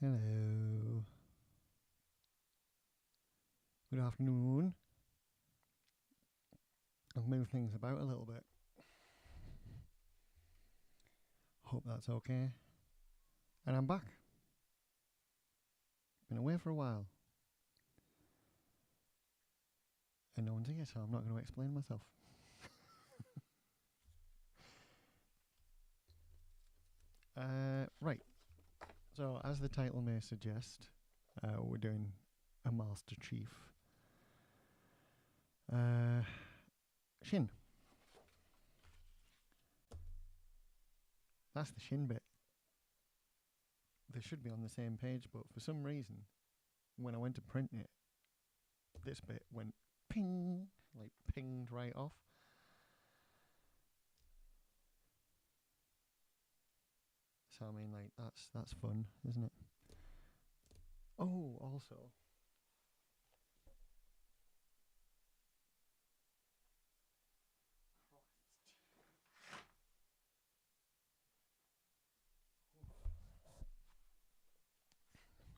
Hello. Good afternoon. I'll move things about a little bit. Hope that's okay. And I'm back. Been away for a while. And no one's here, so I'm not going to explain myself. Right. So, as the title may suggest, we're doing a Master Chief. Shin. That's the Shin bit. They should be on the same page, but for some reason, when I went to print it, this bit went ping, like pinged right off. So I mean, like that's fun, isn't it? Oh, also,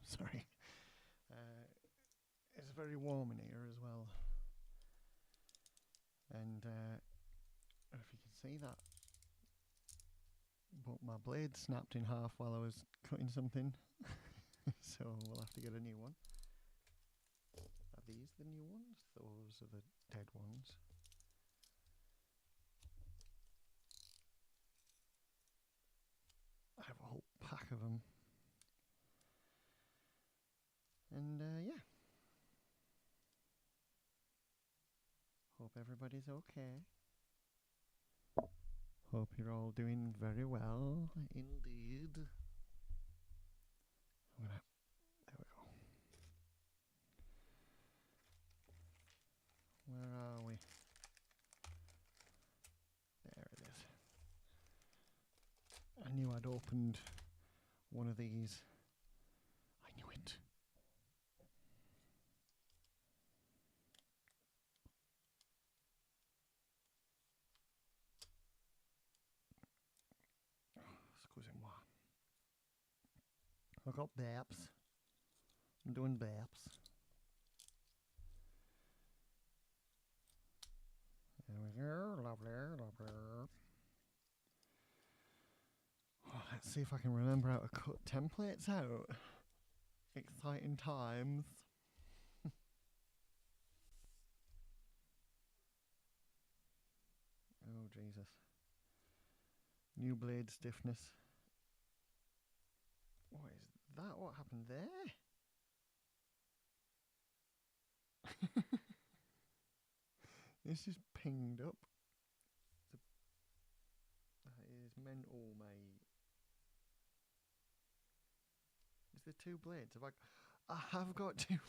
sorry, it's very warm in here as well, and I don't know if you can see that, but my blade snapped in half while I was cutting something, so we'll have to get a new one. Are these the new ones? Those are the dead ones. I have a whole pack of them. And yeah. Hope everybody's okay. Hope you're all doing very well indeed. There we go. Where are we? There it is. I knew I'd opened one of these. I knew it. Excusez-moi. I got baps. I'm doing baps. There we go. Lovely, lovely. Oh, let's see if I can remember how to cut templates out. Exciting times. Oh, Jesus. New blade stiffness. What is that? What happened there? It's just pinged up. That is mental, mate. Is there two blades? I have got two.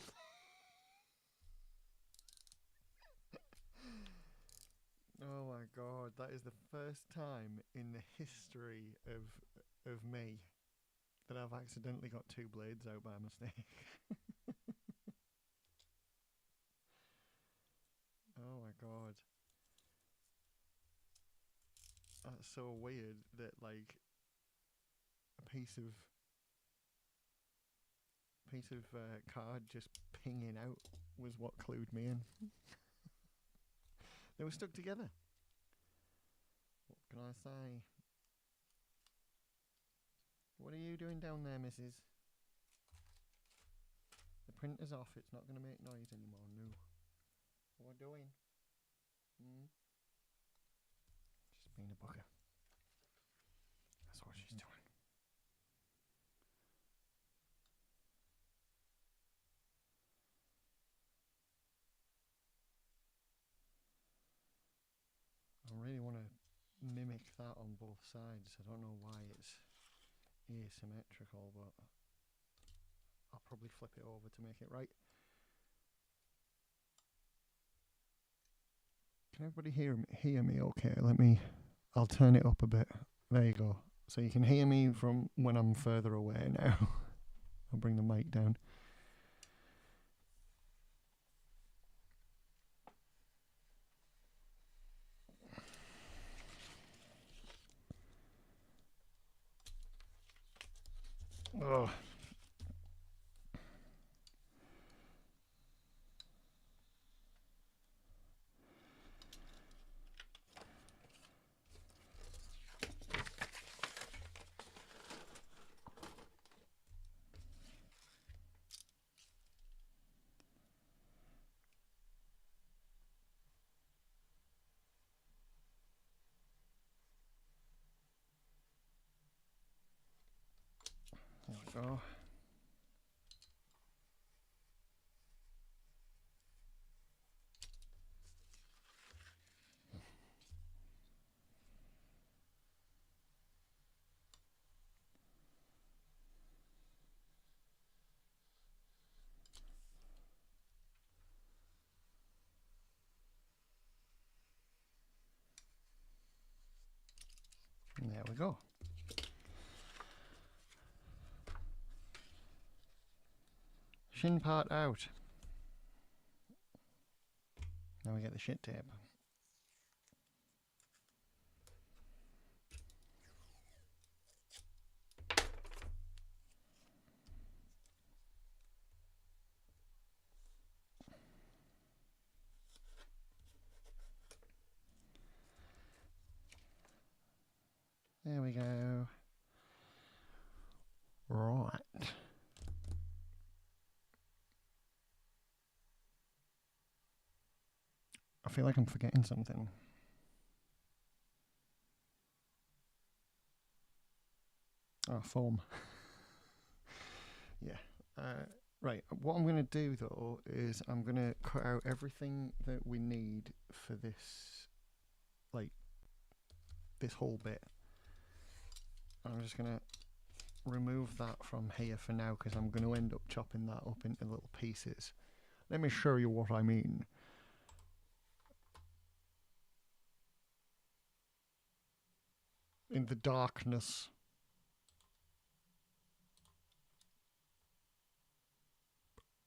Oh my god, that is the first time in the history of me that I've accidentally got two blades out by mistake. Oh my god. That's so weird that like a piece of card just pinging out was what clued me in. They were stuck together. What can I say? What are you doing down there, missus? The printer's off. It's not going to make noise anymore. No. What are we doing? She's being a bugger. That's what she's doing. I really want to mimic that on both sides. I don't know why it's asymmetrical, but I'll probably flip it over to make it right. Can everybody hear me okay? I'll turn it up a bit. There you go. So you can hear me from when I'm further away now. I'll bring the mic down. Oh, go. And there we go. Shin part out. Now we get the shit tape. There we go. Right. I feel like I'm forgetting something. Oh, foam. Yeah. Right. What I'm going to do though is I'm going to cut out everything that we need for this, like, this whole bit. I'm just going to remove that from here for now because I'm going to end up chopping that up into little pieces. Let me show you what I mean. In the darkness.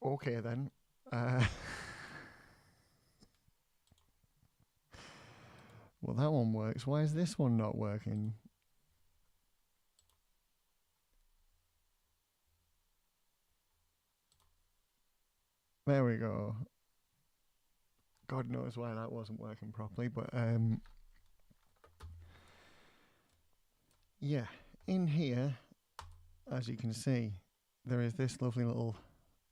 Okay then. Well, that one works. Why is this one not working? There we go. God knows why that wasn't working properly, but yeah, in here, as you can see, there is this lovely little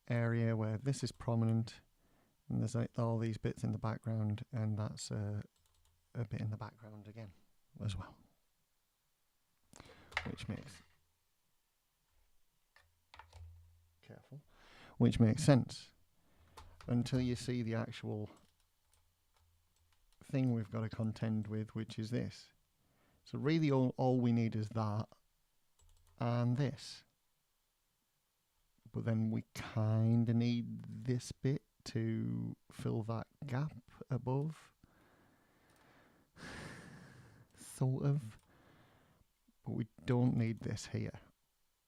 area where this is prominent, and there's like all these bits in the background, and that's a bit in the background again as well, which makes sense until you see the actual thing we've got to contend with, which is this. So really all we need is that and this, but then we kind of need this bit to fill that gap above, sort of, but we don't need this here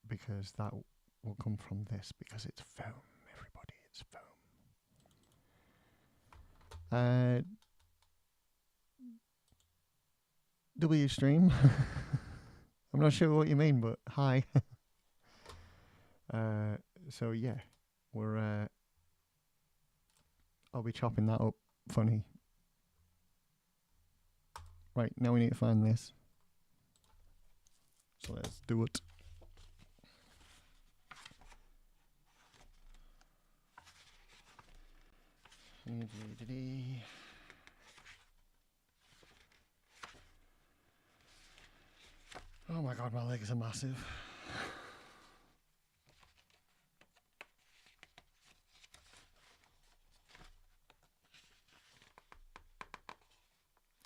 because that will come from this because it's foam, everybody, it's foam. W stream. I'm not sure what you mean, but hi. So yeah, we're I'll be chopping that up funny. Right, now we need to find this. So let's do it. Oh my god, my legs are massive.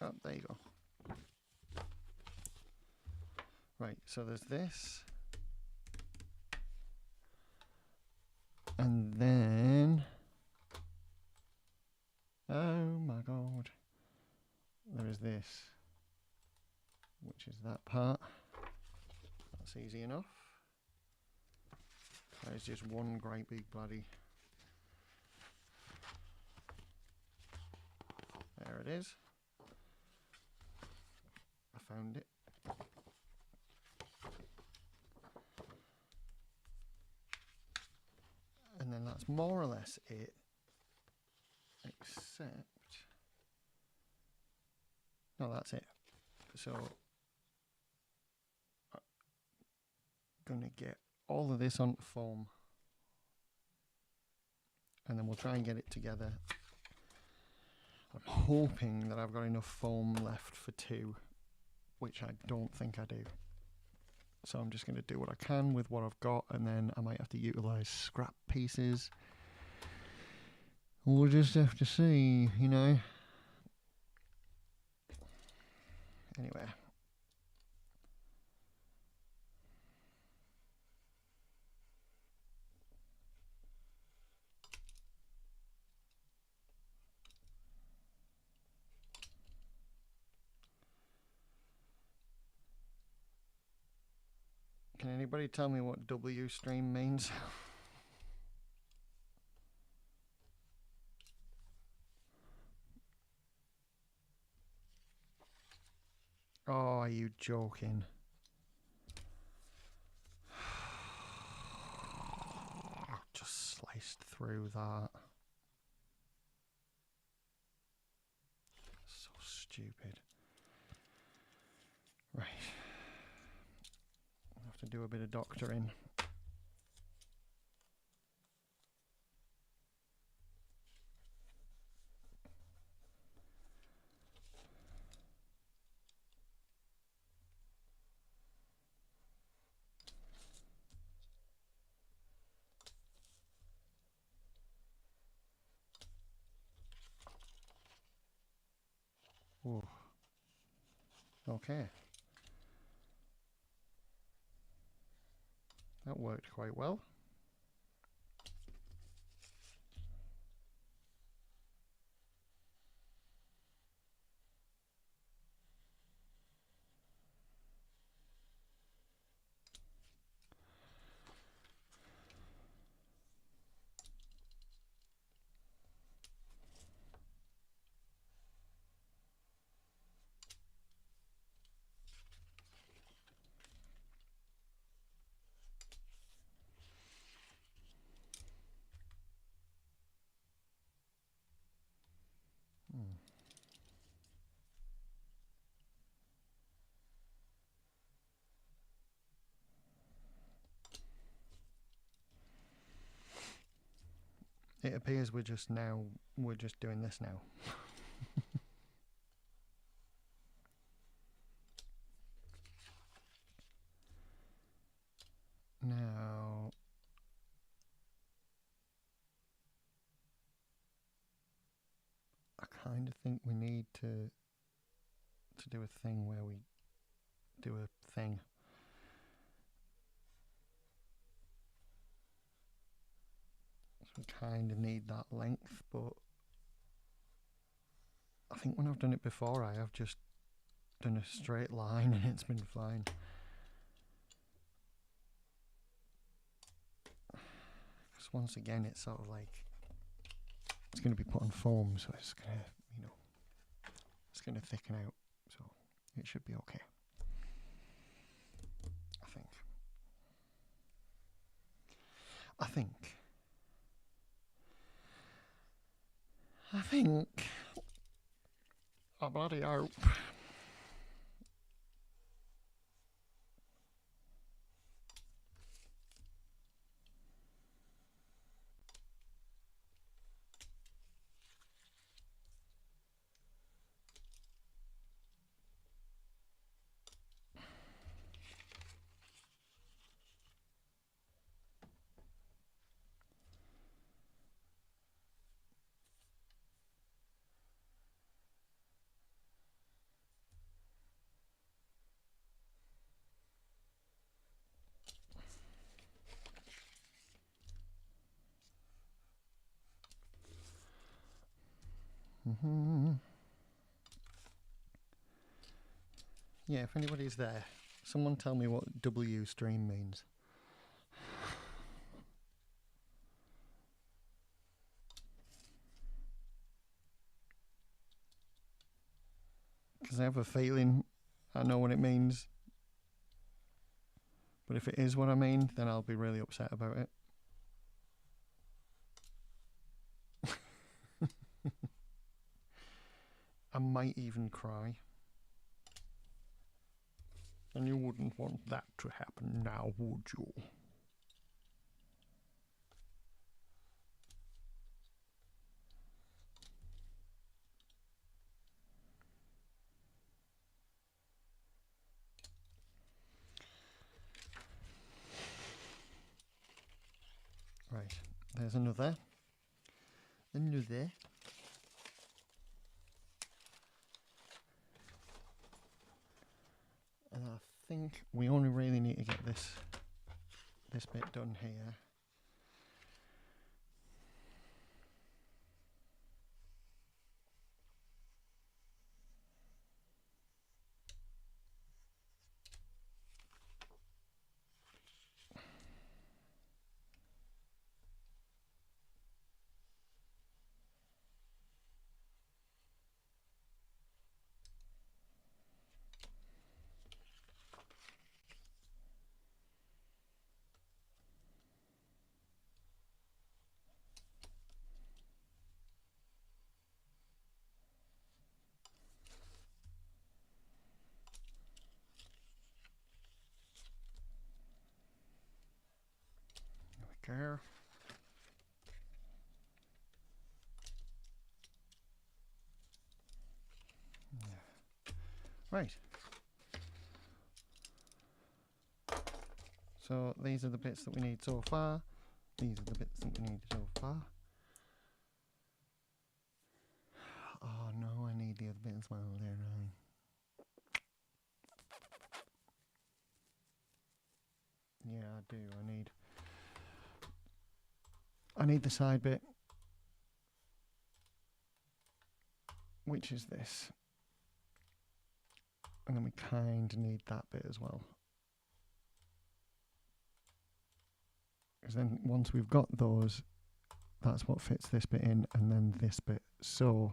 Oh, there you go. Right, so there's this. And then... oh my god. There is this. Which is that part. That's easy enough. That is just one great big bloody... there it is. I found it. And then that's more or less it, except, no, that's it. So I'm gonna get all of this on foam, and then we'll try and get it together. I'm hoping that I've got enough foam left for two, which I don't think I do. So I'm just going to do what I can with what I've got, and then I might have to utilise scrap pieces. We'll just have to see, you know. Anyway. Can anybody tell me what W stream means? Oh, are you joking? Just sliced through that. So stupid. Right. I'll have to do a bit of doctoring. Ooh. Okay. That worked quite well. It appears we're just doing this now. Now, I kind of think we need to do a thing where we do a thing. So we kind of need that length, but I think when I've done it before, I have just done a straight line and it's been fine. Because once again, it's sort of like, it's going to be put on foam, so it's going to, you know, it's going to thicken out, so it should be okay. I think I bloody hope. Yeah, if anybody's there, someone tell me what W stream means. Because I have a feeling I know what it means. But if it is what I mean, then I'll be really upset about it. I might even cry. And you wouldn't want that to happen now, would you? there's another. Another. And I think we only really need to get this bit done here. There. Right. So these are the bits that we need so far. These are the bits that we need so far. Oh no, I need the other bit as well there, right? Yeah, I do. I need the side bit, which is this. And then we kind of need that bit as well. Because then once we've got those, that's what fits this bit in, and then this bit. So,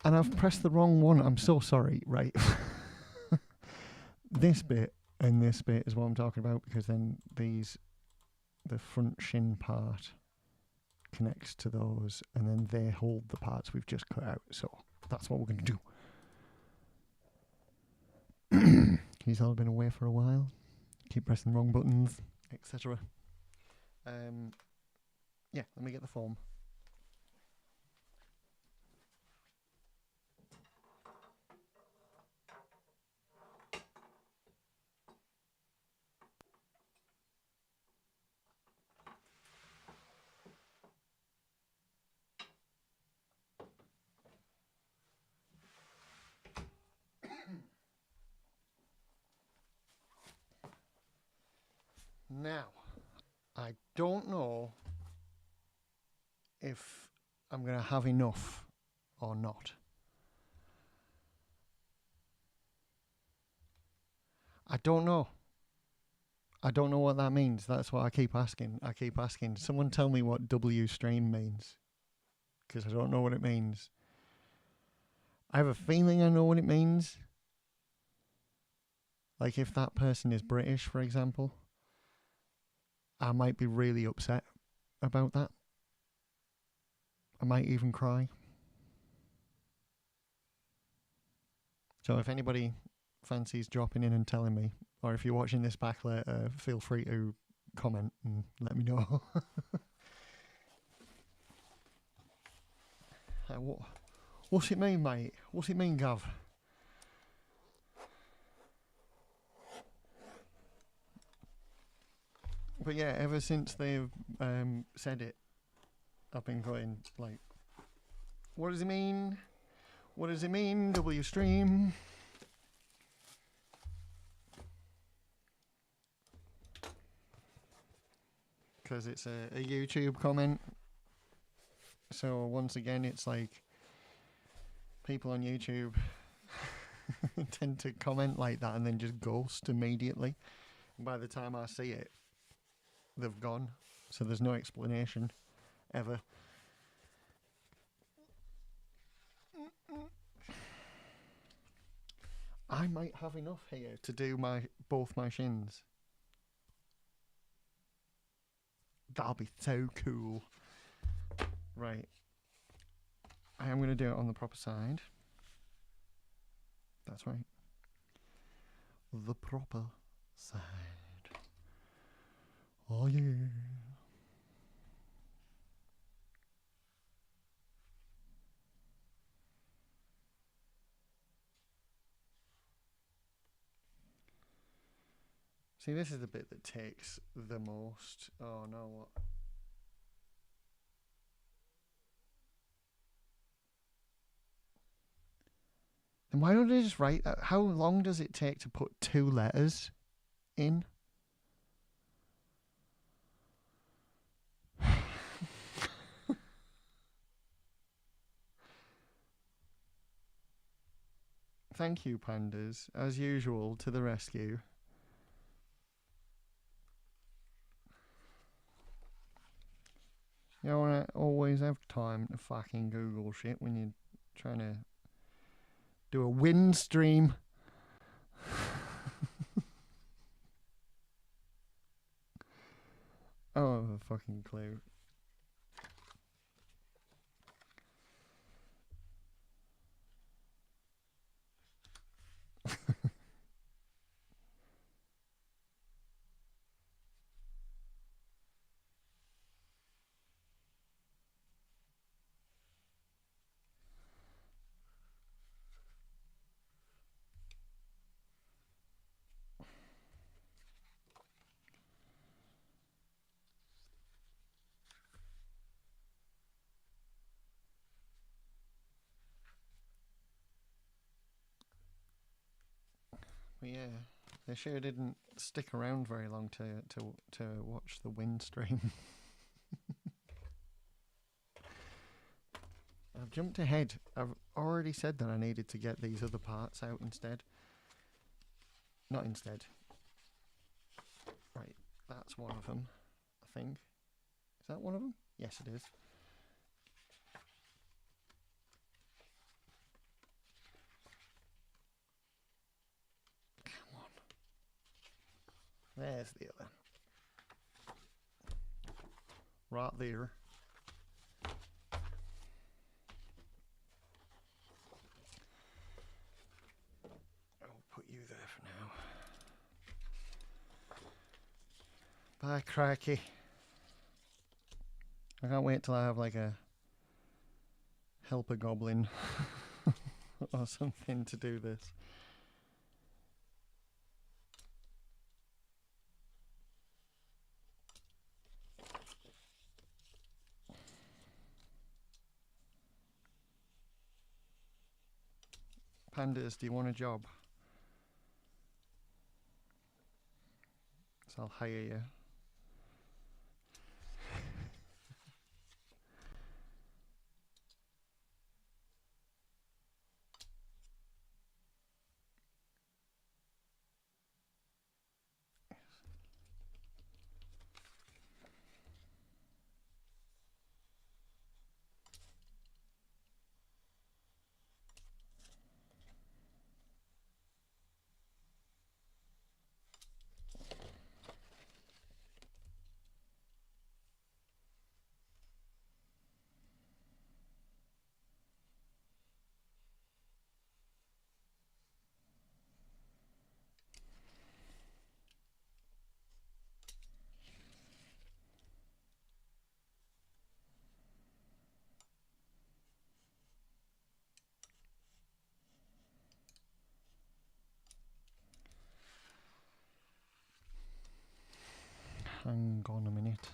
and I've pressed the wrong one. I'm so sorry, right? This bit and this bit is what I'm talking about, because then the front shin part connects to those, and then they hold the parts we've just cut out. So that's what we're going to do. He's all been away for a while. Keep pressing the wrong buttons, etc. Yeah, let me get the form. Now, I don't know if I'm going to have enough or not. I don't know. I don't know what that means. That's what I keep asking. Someone tell me what W stream means, because I don't know what it means. I have a feeling I know what it means. Like if that person is British, for example, I might be really upset about that. I might even cry. So if anybody fancies dropping in and telling me, or if you're watching this back later, feel free to comment and let me know. What's it mean, mate? What's it mean, Gav? But yeah, ever since they've said it, I've been going like, what does it mean? What does it mean, W stream? Because it's a YouTube comment. So once again, it's like people on YouTube tend to comment like that and then just ghost immediately. And by the time I see it, they've gone. So there's no explanation ever. I might have enough here to do both my shins. That'll be so cool. Right. I am going to do it on the proper side. That's right. The proper side. Oh yeah. See, this is the bit that takes the most. Oh no, what? Then why don't they just write that? How long does it take to put 2 letters in? Thank you, pandas, as usual, to the rescue. You don't always have time to fucking Google shit when you're trying to do a wind stream. I don't have a fucking clue. But yeah, they sure didn't stick around very long to watch the wind stream. I've jumped ahead. I've already said that I needed to get these other parts out instead. Not instead. Right, that's one of them, I think. Is that one of them? Yes, it is. Come on. There's the other. Right there. I'll put you there for now. Bye, cracky. I can't wait till I have like a helper goblin or something to do this. Pandas, do you want a job? So I'll hire you. Hang on a minute.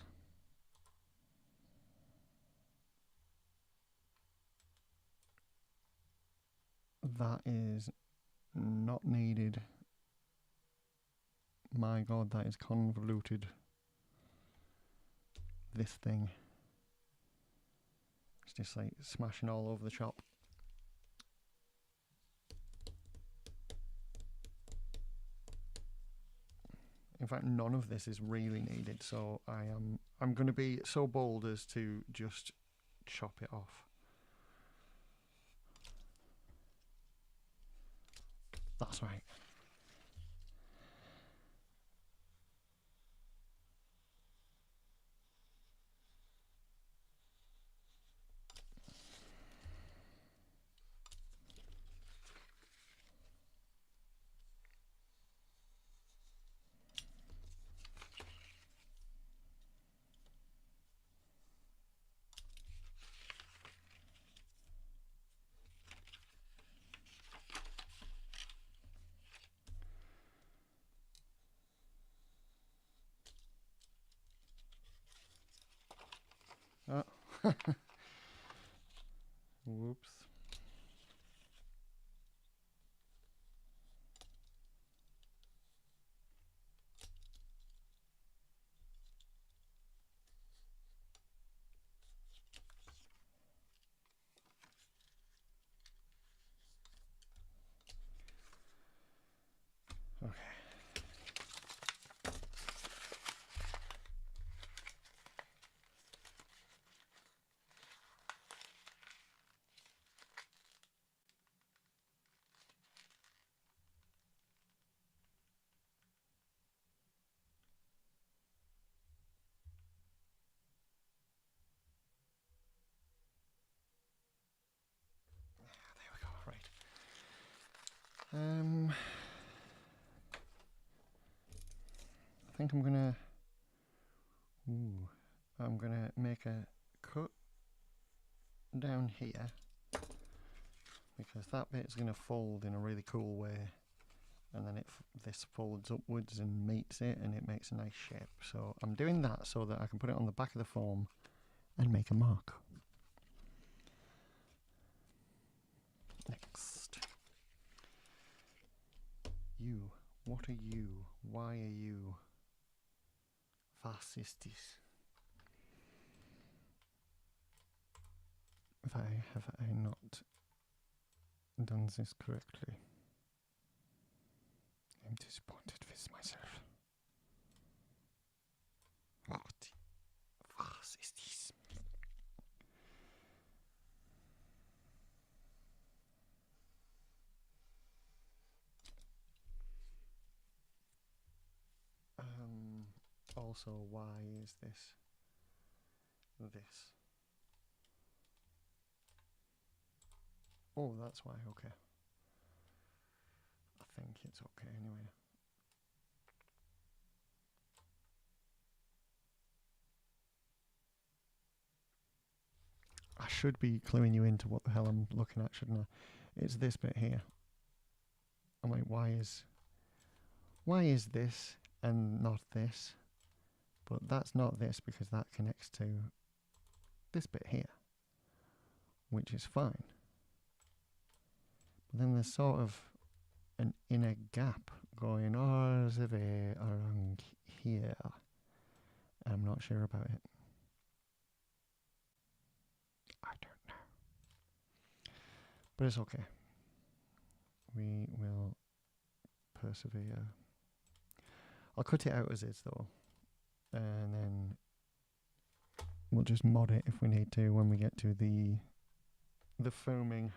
That is not needed. My god, that is convoluted. This thing. It's just like smashing all over the shop. In fact, none of this is really needed, so I'm going to be so bold as to just chop it off. That's right. Whoops. Okay. There we go. Right. I think I'm gonna make a cut down here because that bit is gonna fold in a really cool way, and then this folds upwards and meets it, and it makes a nice shape. So I'm doing that so that I can put it on the back of the foam and make a mark. Next. You. What are you? Why are you? Was ist dies? Why have I not done this correctly? I'm disappointed with myself. Was ist dies? Also, why is this? Oh, that's why, okay. I think it's okay anyway. I should be cluing you into what the hell I'm looking at, shouldn't I? It's this bit here. I'm like, why is this and not this? But that's not this because that connects to this bit here, which is fine. But then there's sort of an inner gap going all the way around here. I'm not sure about it. I don't know. But it's okay. We will persevere. I'll cut it out as is though, and then we'll just mod it if we need to when we get to the foaming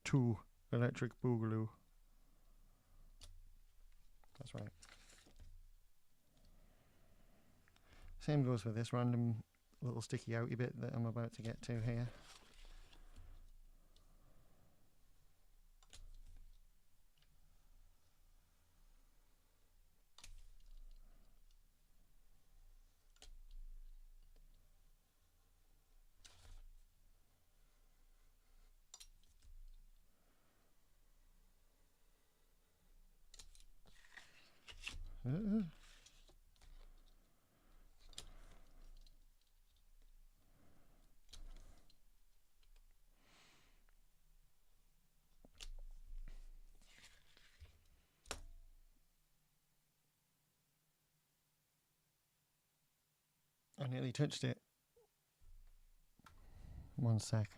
2 electric boogaloo. That's right. Same goes for this random little sticky outy bit that I'm about to get to here. I nearly touched it. One sec.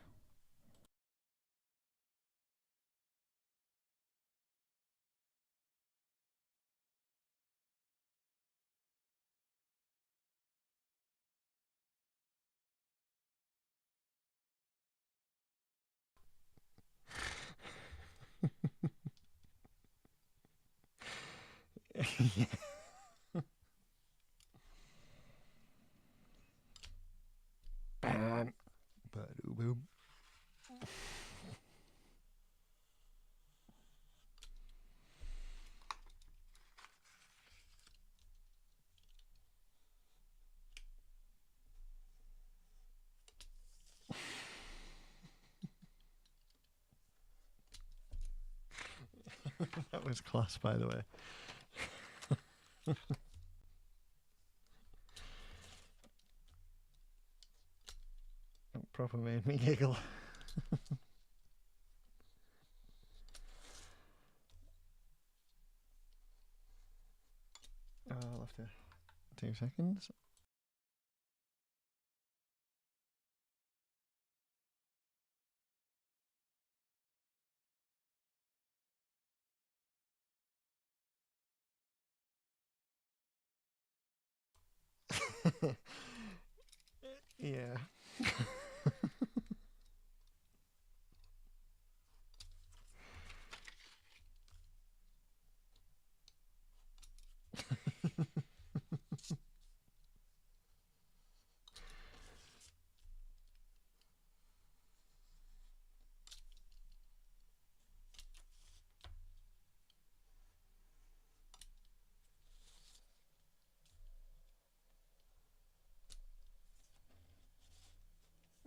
Yeah. Bam. Ba-doo-boom. That was class, by the way. proper made me giggle. I'll have to 2 seconds. Yeah.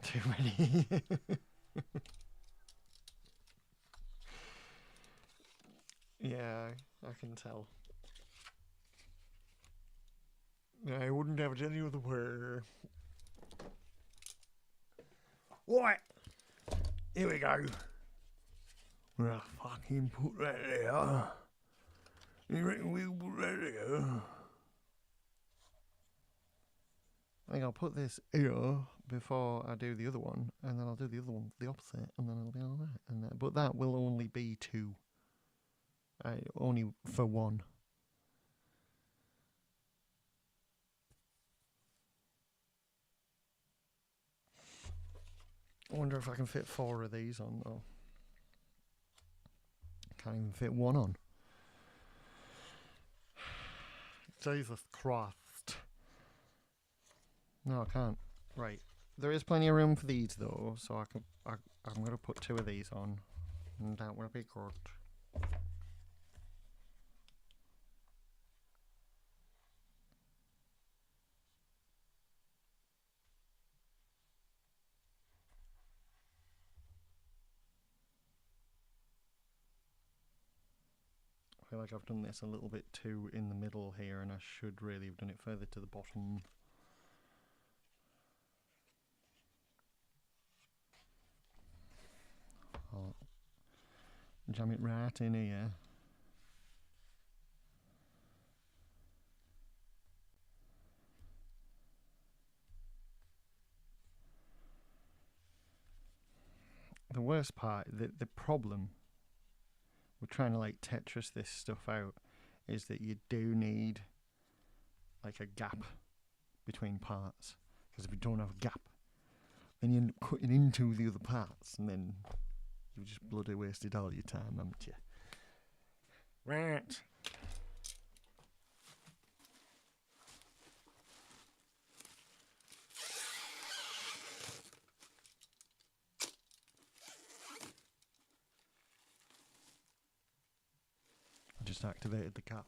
Too many. Yeah, I can tell. I wouldn't have it any other way. Right, here we go. Well, fucking put that there. You reckon we'll put that there? I think I'll put this here before I do the other one, and then I'll do the other one the opposite, and then I'll be all right. And but that will only be 2. Only for 1. I wonder if I can fit 4 of these on, though. Can't even fit 1 on. Jesus Christ. No, I can't. Right. There is plenty of room for these, though, so I'm going to put 2 of these on, and that will be good. I feel like I've done this a little bit too in the middle here, and I should really have done it further to the bottom. I'll jam it right in here. The worst part, the problem with trying to like Tetris this stuff out is that you do need like a gap between parts, because if you don't have a gap, then you end up cutting into the other parts, and then you've just bloody wasted all your time, haven't you? Right. I just activated the cat.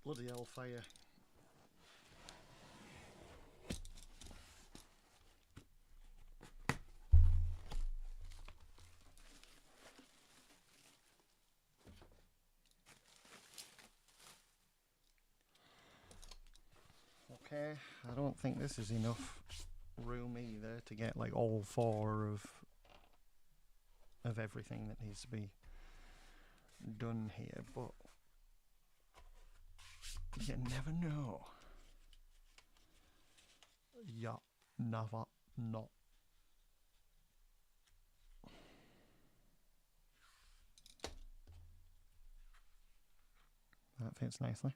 Bloody hellfire. Okay, I don't think this is enough room either to get like all 4 of everything that needs to be done here, but you never know. Yeah, never not. That fits nicely.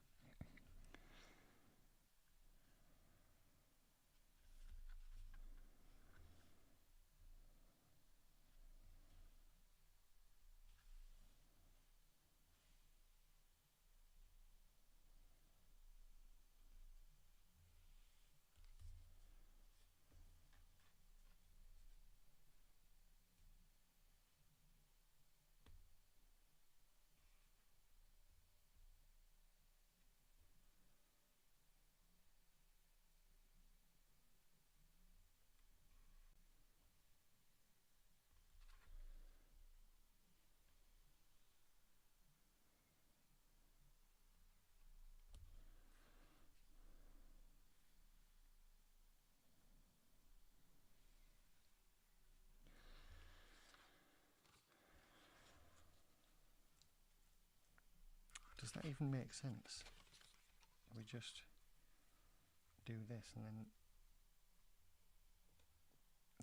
that even make sense? We just do this and then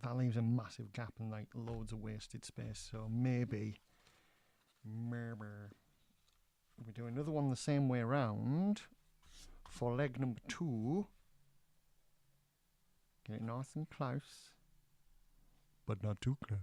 that leaves a massive gap and like loads of wasted space. So maybe we do another one the same way around for leg number 2. Get it nice and close, but not too close.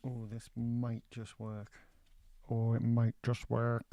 Oh, this might just work. Oh, it might just work.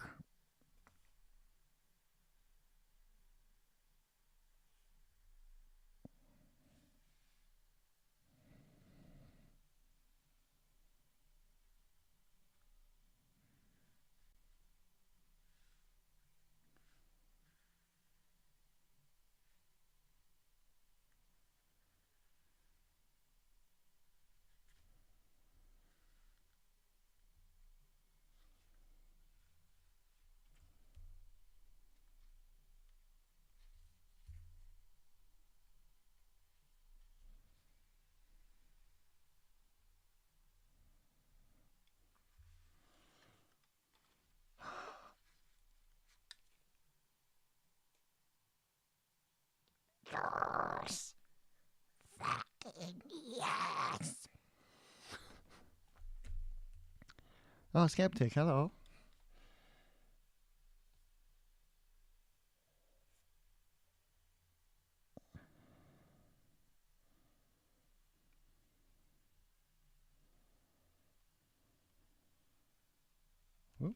Yes! Fucking yes! Oh, Skeptic, hello. Ooh.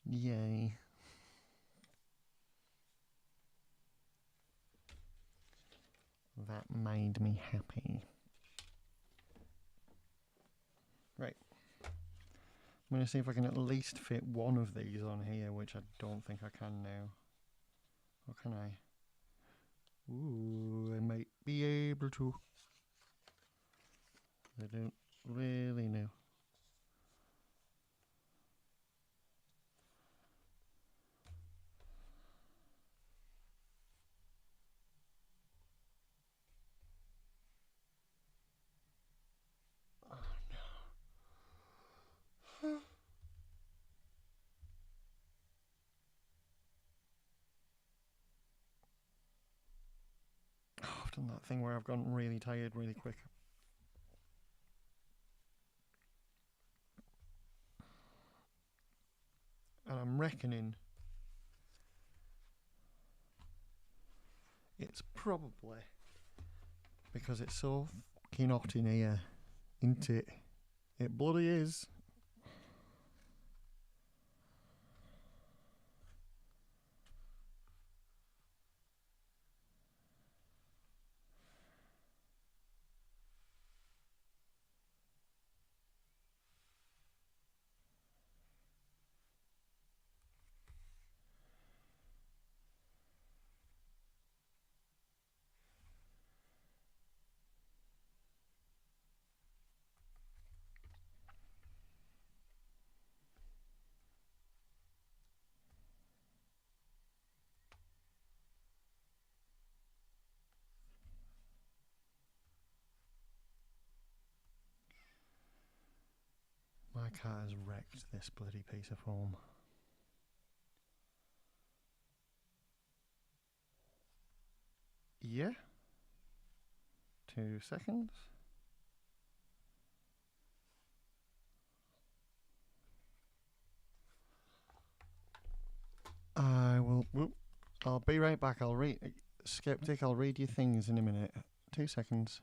Yay. That made me happy. Right. I'm going to see if I can at least fit one of these on here, which I don't think I can now. Or can I? Ooh, I might be able to. I don't really know. I've done that thing where I've gotten really tired really quick. And I'm reckoning it's probably because it's so fucking hot in here, isn't it? It bloody is. cat has wrecked this bloody piece of foam. Yeah. 2 seconds. I will. Whoop, I'll be right back. I'll read. Skeptic, I'll read you things in a minute. 2 seconds.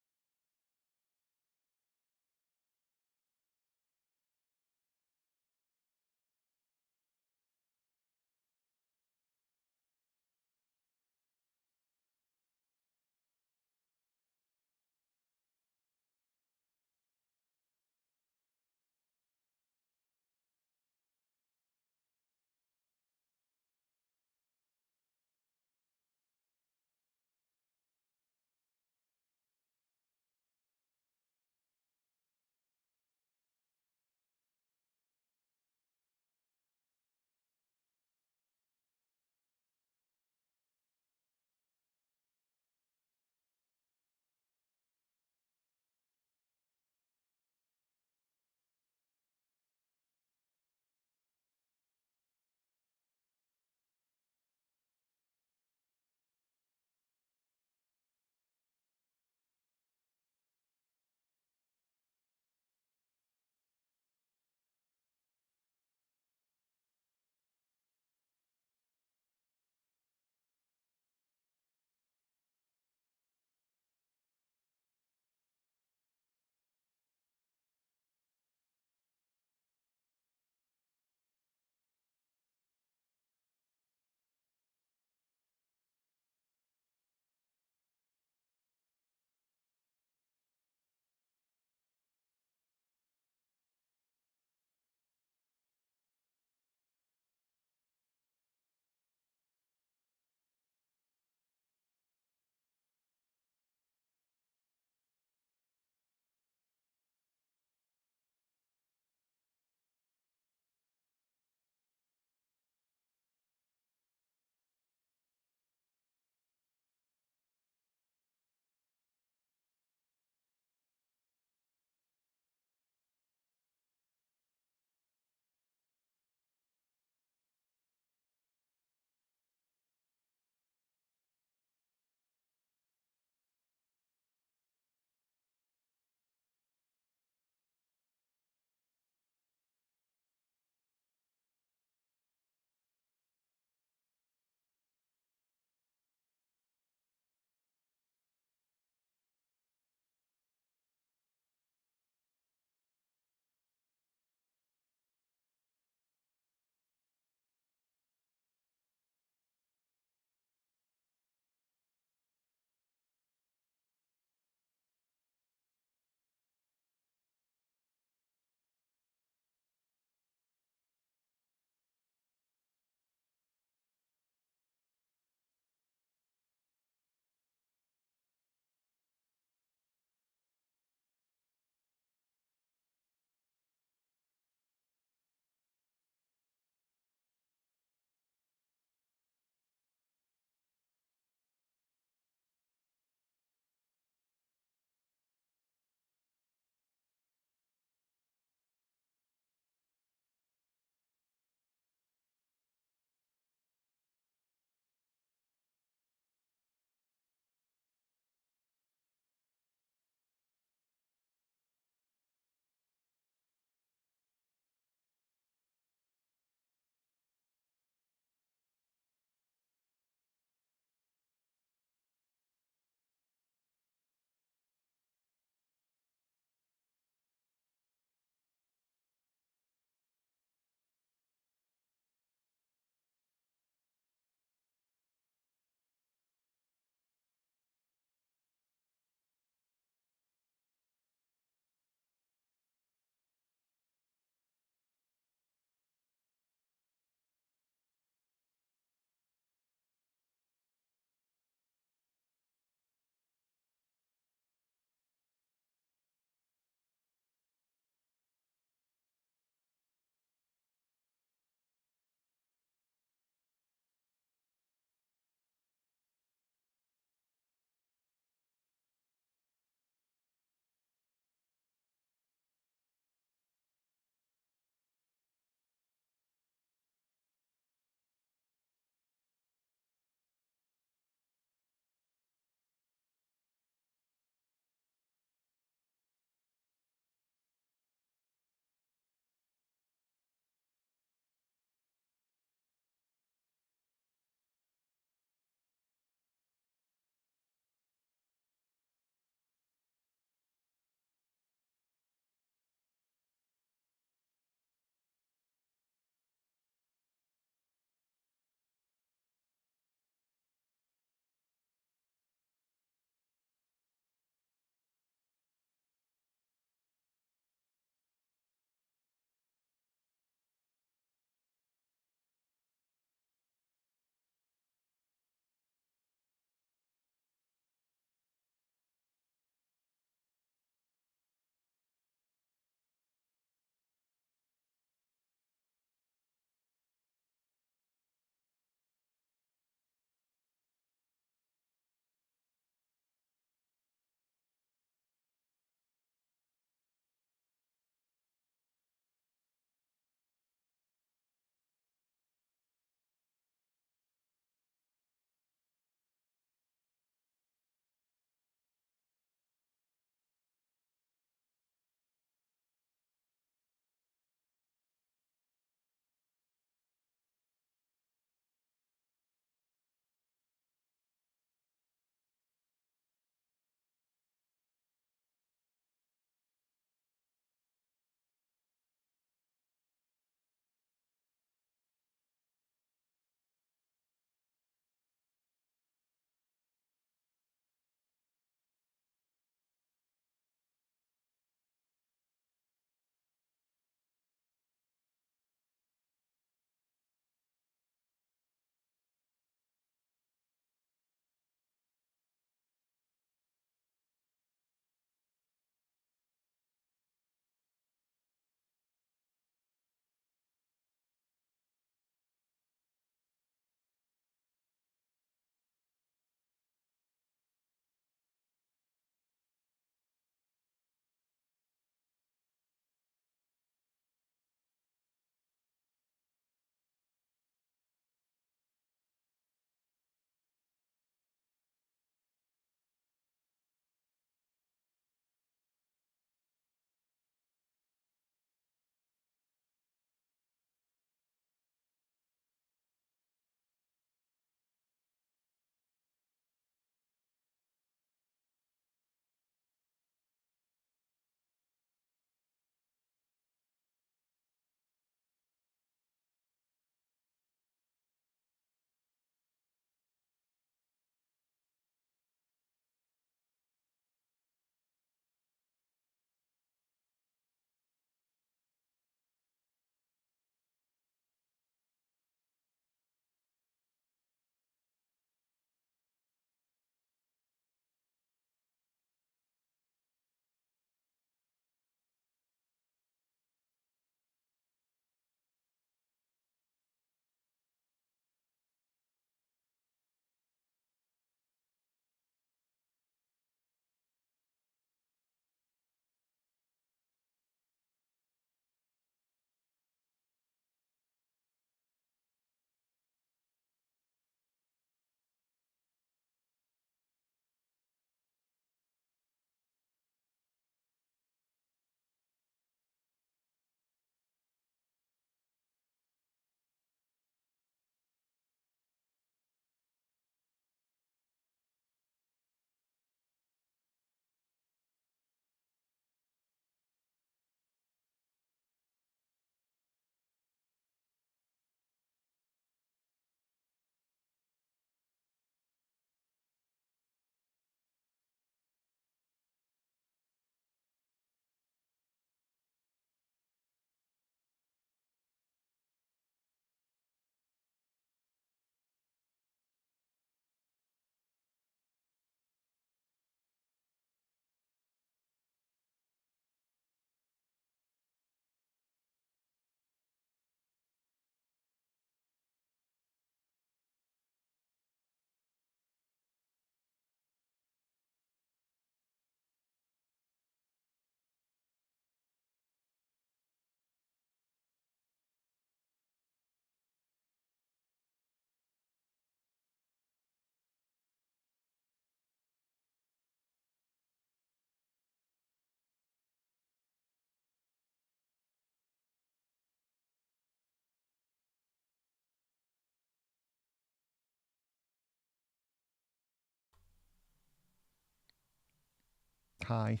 Hi.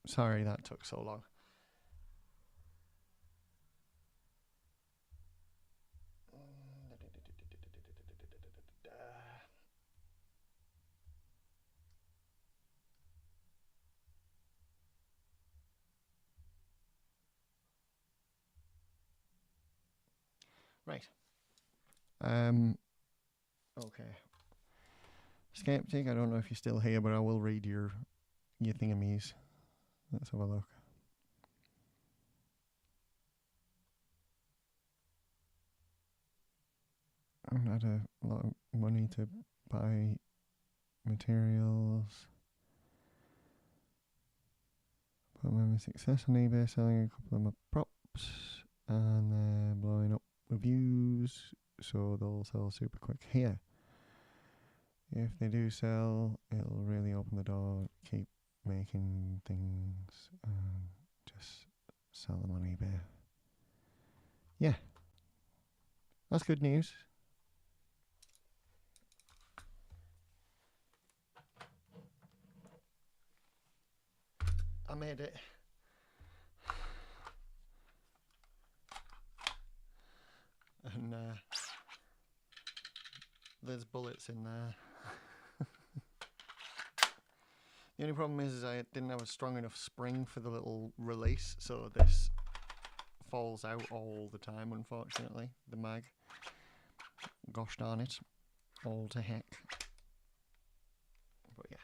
Sorry that took so long. Right. Okay. Skeptic, I don't know if you're still here, but I will read your thingamies. Let's have a look. I've had a lot of money to buy materials. But I'm having success on eBay selling a couple of my props and they're blowing up reviews, so they'll sell super quick here. If they do sell, it'll really open the door. Keep making things and just sell them on eBay. Yeah, that's good news. I made it. And there's bullets in there. The only problem is I didn't have a strong enough spring for the little release, so this falls out all the time, unfortunately, the mag. Gosh darn it. All to heck. But yeah.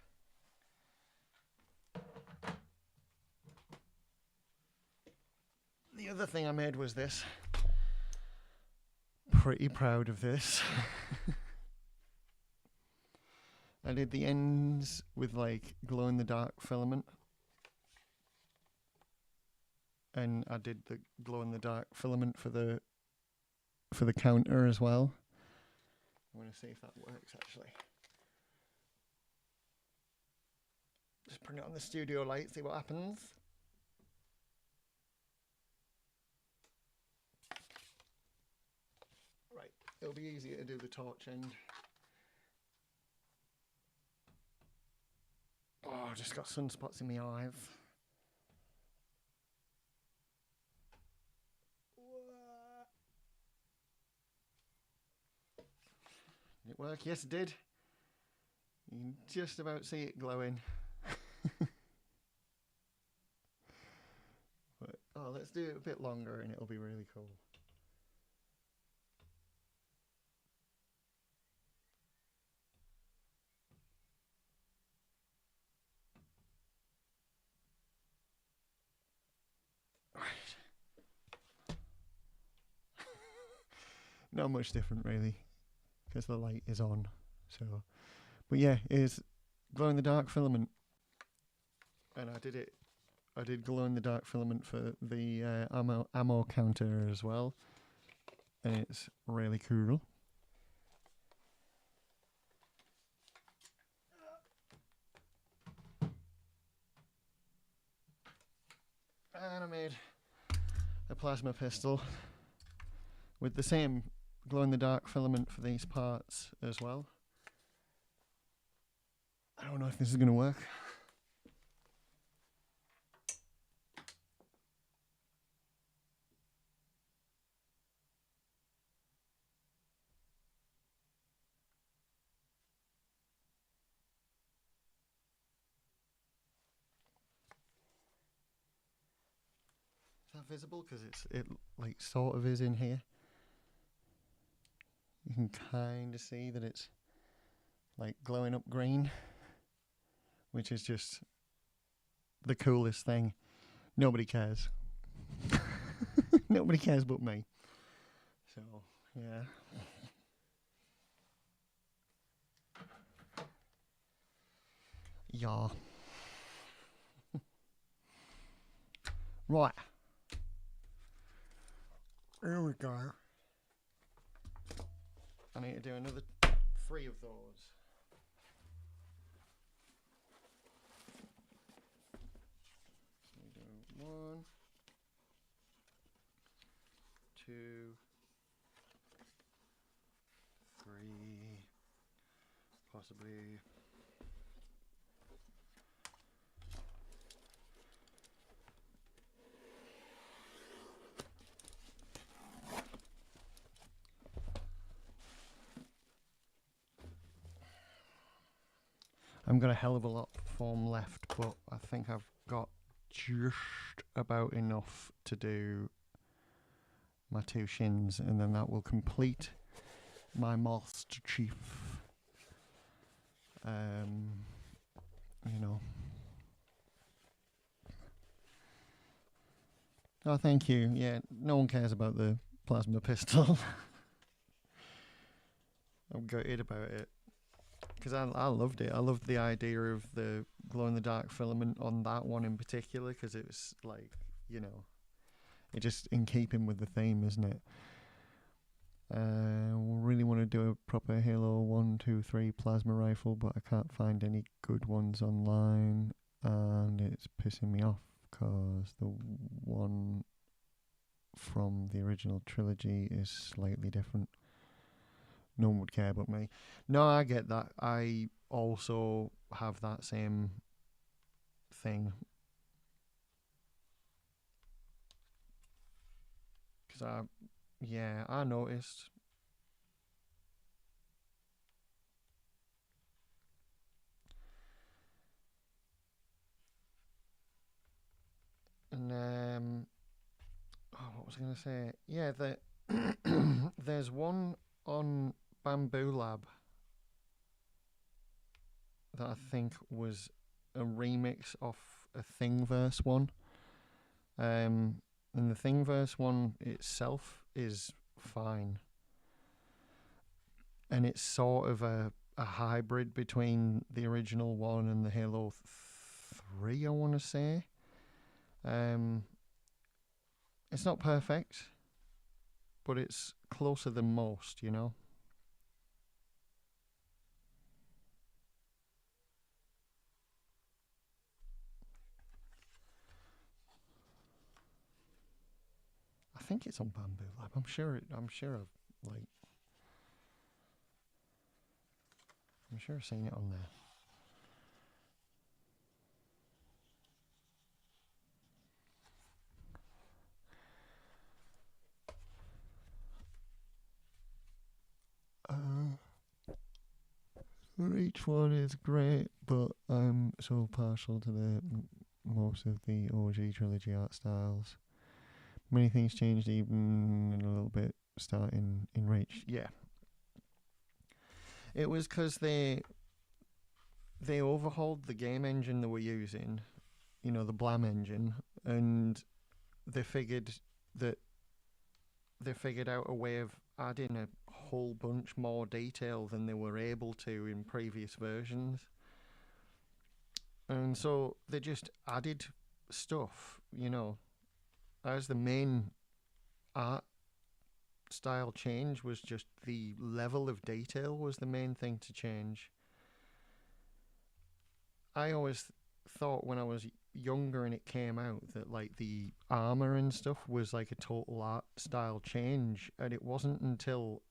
The other thing I made was this. Pretty proud of this. I did the ends with like glow-in-the-dark filament. And I did the glow-in-the-dark filament for the counter as well. I'm going to see if that works actually. Just put it on the studio light, see what happens. Right, it'll be easier to do the torch end. Oh, I just got sunspots in my eyes. Did it work? Yes, it did. You can just about see it glowing. But, oh, let's do it a bit longer and it'll be really cool. Not much different really, because the light is on. So, but yeah, it's glow-in-the-dark filament, and I did glow-in-the-dark filament for the ammo counter as well, and it's really cool. And I made a plasma pistol with the same glow-in-the-dark filament for these parts as well. I don't know if this is going to work. Is that visible? Because it like sort of is in here. You can kind of see that it's like glowing up green, which is just the coolest thing. Nobody cares. Nobody cares but me. So, yeah. Yeah. Right. Here we go. I need to do another 3 of those. So we do 1, 2, 3, possibly I've got a hell of a lot of form left, but I think I've got just about enough to do my 2 shins, and then that will complete my Master Chief. You know. Oh, thank you. Yeah, no one cares about the plasma pistol. I'm gutted about it. Because I loved it. I loved the idea of the glow-in-the-dark filament on that one in particular, because it was like, you know, it just in keeping with the theme, isn't it? Really want to do a proper Halo 1, 2, 3 plasma rifle, but I can't find any good ones online, and it's pissing me off because the one from the original trilogy is slightly different. No one would care but me. No, I get that. I also have that same thing. Because I noticed. And what was I going to say? Yeah, there's one on Bamboo Lab that I think was a remix of a Thingverse one. And the Thingverse one itself is fine. And it's sort of a hybrid between the original one and the Halo 3, I want to say. It's not perfect, but it's closer than most, you know? I think it's on Bamboo Lab. I'm sure I've seen it on there. Each one is great, but I'm so partial to the most of the OG trilogy art styles. Many things changed, even a little bit starting in Reach. Yeah, it was because they overhauled the game engine they were using, you know, the Blam engine, and they figured out a way of adding a whole bunch more detail than they were able to in previous versions. And so they just added stuff, you know, as the main art style change was just the level of detail was the main thing to change. I always thought when I was younger and it came out that like the armor and stuff was like a total art style change, and it wasn't until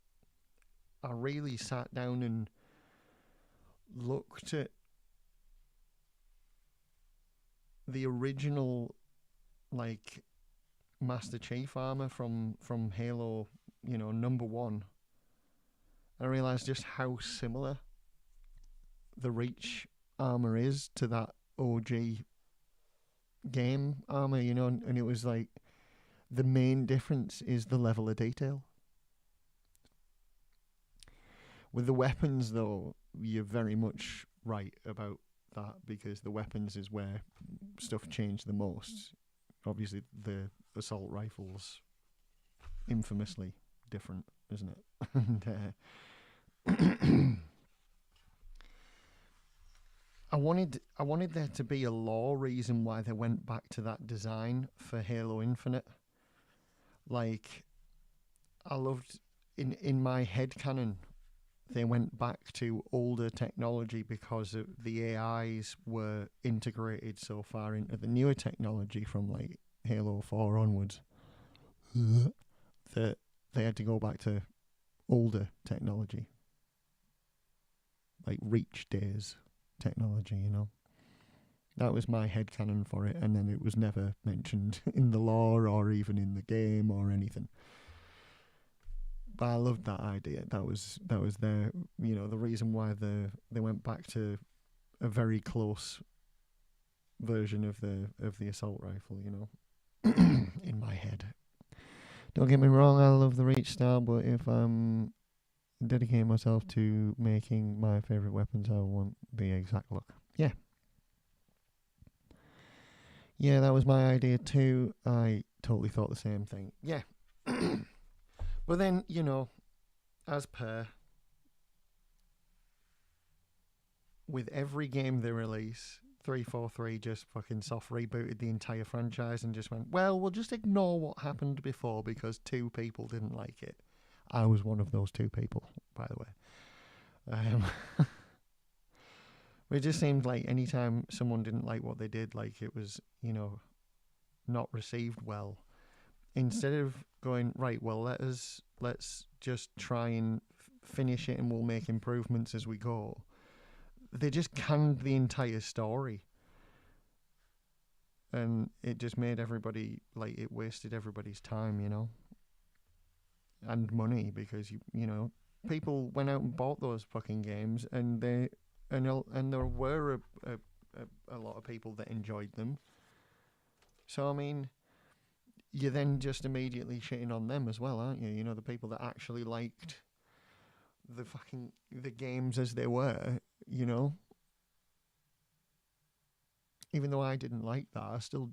I really sat down and looked at the original like Master Chief armor from Halo, you know, number 1. I realized just how similar the Reach armor is to that OG game armor, you know, and it was like the main difference is the level of detail. With the weapons, though, you're very much right about that, because the weapons is where stuff changed the most. Obviously, the assault rifle's infamously different, isn't it? And I wanted there to be a lore reason why they went back to that design for Halo Infinite. Like, I loved in my headcanon, they went back to older technology because the AIs were integrated so far into the newer technology from like Halo 4 onwards that they had to go back to older technology, like Reach days technology, you know. That was my headcanon for it, and then it was never mentioned in the lore or even in the game or anything. But I loved that idea. That was their, you know, the reason why they went back to a very close version of the assault rifle, you know. In my head. Don't get me wrong, I love the reach style, but if I'm dedicating myself to making my favourite weapons, I want the exact look. Yeah. Yeah, that was my idea too. I totally thought the same thing. Yeah. But then, you know, as per, with every game they release, 343 just fucking soft rebooted the entire franchise and just went, well, we'll just ignore what happened before because 2 people didn't like it. I was one of those 2 people, by the way. It just seemed like anytime someone didn't like what they did, like it was, you know, not received well. Instead of going, right, well, let's just try and finish it and we'll make improvements as we go, they just canned the entire story. And it just made everybody, like, it wasted everybody's time, you know, and money, because, you know, people went out and bought those fucking games, and there were a lot of people that enjoyed them. So, I mean, you're then just immediately shitting on them as well, aren't you? You know, the people that actually liked the games as they were, you know. Even though I didn't like that, I still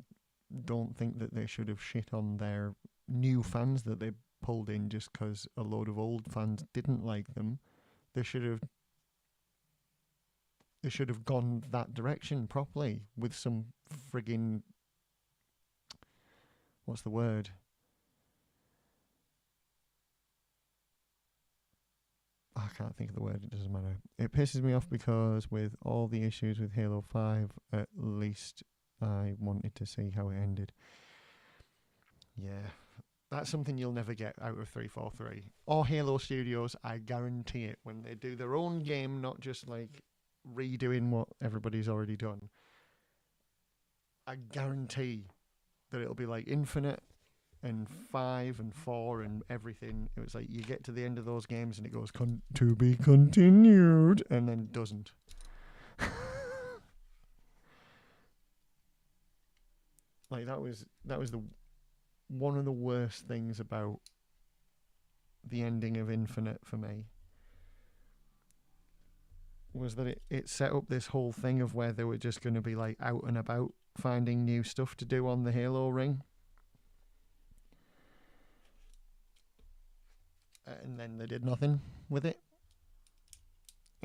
don't think that they should have shit on their new fans that they pulled in just because a load of old fans didn't like them. They should have gone that direction properly with some friggin', what's the word? I can't think of the word, it doesn't matter. It pisses me off because with all the issues with Halo 5, at least I wanted to see how it ended. Yeah, that's something you'll never get out of 343. Or Halo Studios, I guarantee it, when they do their own game, not just like redoing what everybody's already done. I guarantee that it'll be like Infinite and 5 and 4 and everything. It was like you get to the end of those games and it goes to be continued, and then doesn't. Like that was the one of the worst things about the ending of Infinite for me, was that it set up this whole thing of where they were just going to be like out and about finding new stuff to do on the Halo ring. And then they did nothing with it.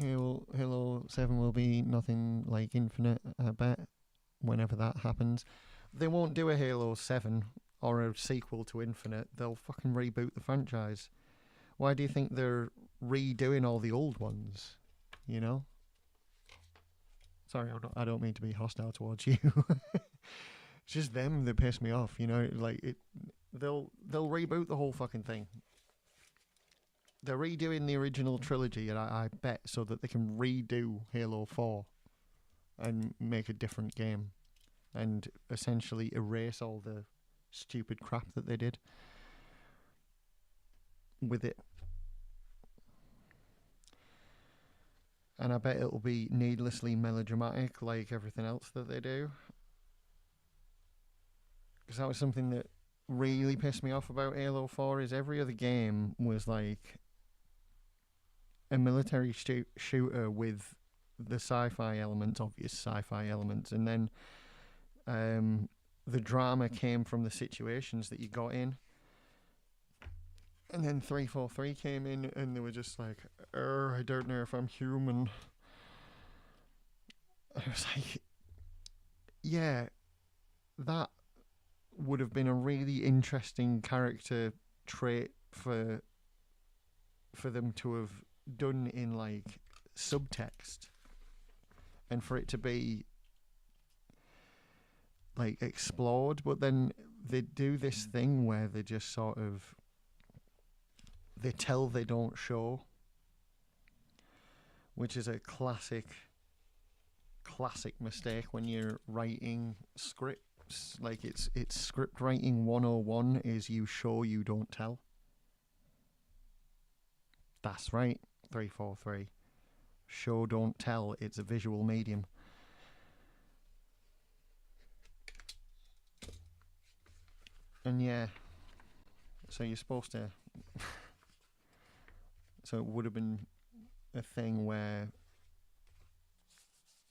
Halo 7 will be nothing like Infinite, I bet, whenever that happens. They won't do a Halo 7 or a sequel to Infinite. They'll fucking reboot the franchise. Why do you think they're redoing all the old ones? You know? Sorry, I don't mean to be hostile towards you. It's just them that piss me off, you know? Like, they'll reboot the whole fucking thing. They're redoing the original trilogy, and I bet so that they can redo Halo 4 and make a different game and essentially erase all the stupid crap that they did with it. And I bet it'll be needlessly melodramatic like everything else that they do. Because that was something that really pissed me off about Halo 4, is every other game was like a military shooter with the sci-fi elements, obvious sci-fi elements, and then the drama came from the situations that you got in. And then 343 came in and they were just like, I don't know if I'm human. I was like, yeah, that would have been a really interesting character trait for them to have done in like subtext, and for it to be like explored. But then they do this thing where they just sort of, they tell, they don't show, which is a classic mistake when you're writing scripts. Like it's script writing 101 is you show, you don't tell. That's right, 343. Show, don't tell. It's a visual medium. And yeah, so you're supposed to. So it would have been a thing where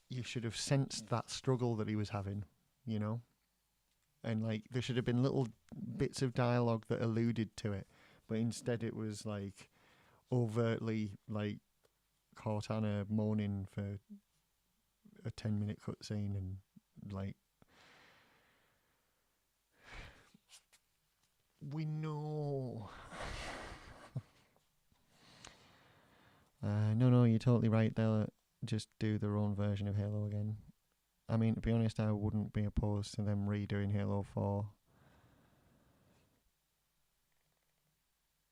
you should have sensed that struggle that he was having, you know? And like there should have been little bits of dialogue that alluded to it, but instead it was like overtly like Cortana moaning for a 10-minute cutscene and like we know. No, you're totally right. They'll just do their own version of Halo again. I mean, to be honest, I wouldn't be opposed to them redoing Halo 4.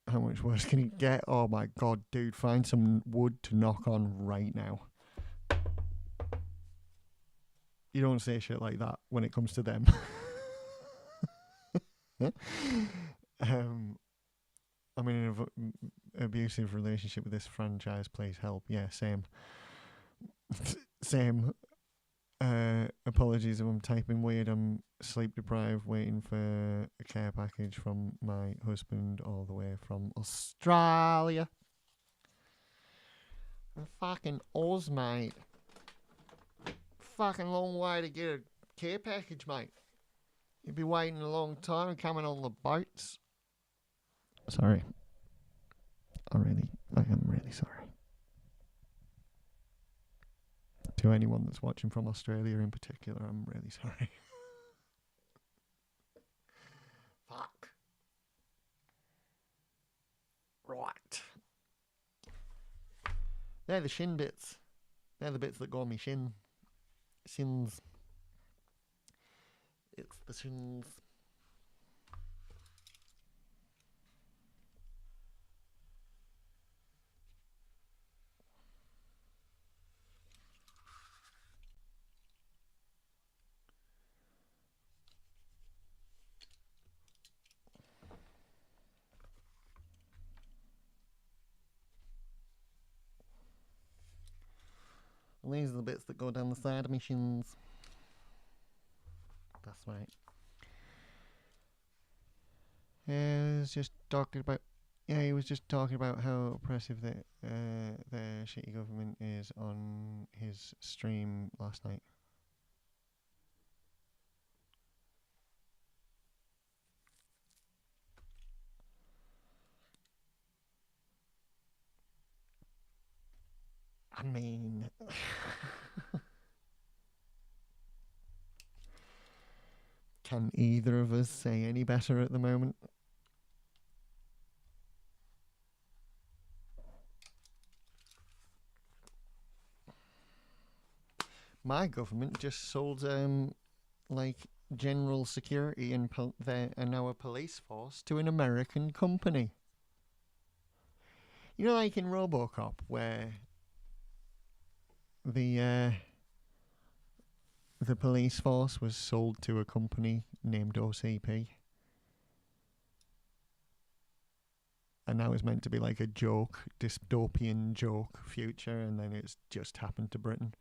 How much worse can it get? Oh my god, dude, find some wood to knock on right now. You don't say shit like that when it comes to them. I'm in an abusive relationship with this franchise. Please help. Yeah, same. Same. Apologies if I'm typing weird. I'm sleep deprived, waiting for a care package from my husband all the way from Australia. Fucking Oz, mate. Fucking long way to get a care package, mate. You'd be waiting a long time coming on the boats. Sorry. I am really sorry. To anyone that's watching from Australia in particular, I'm really sorry. Fuck. Right. They're the shin bits. They're the bits that go on me shin. Shins. It's the shins. And these are the bits that go down the side of my shins. That's right. He was just talking about. Yeah, he was just talking about how oppressive the shitty government is on his stream last night. I mean, can either of us say any better at the moment? My government just sold like general security and now a police force to an American company. You know, like in RoboCop, where the police force was sold to a company named OCP, and that was meant to be like a joke, dystopian joke future, and then it's just happened to Britain.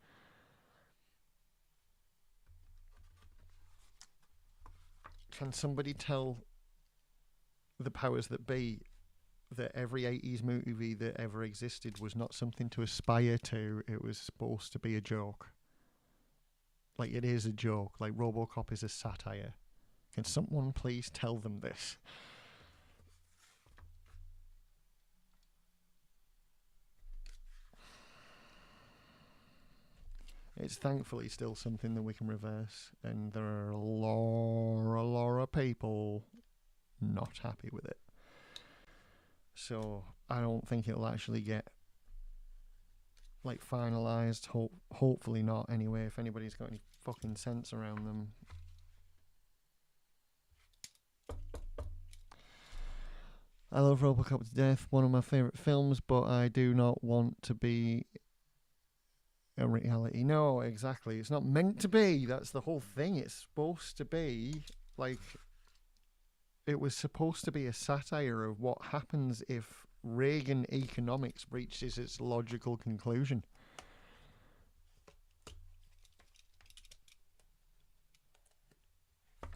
Can somebody tell the powers that be that every 80s movie that ever existed was not something to aspire to? It was supposed to be a joke. Like, it is a joke. Like, RoboCop is a satire. Can someone please tell them this? It's thankfully still something that we can reverse, and there are a lot of people not happy with it. So I don't think it'll actually get like finalised. Hopefully not. Anyway, if anybody's got any fucking sense around them. I love RoboCop to death. One of my favourite films, but I do not want to be a reality. No, exactly. It's not meant to be. That's the whole thing. It's supposed to be like. It was supposed to be a satire of what happens if Reagan economics reaches its logical conclusion.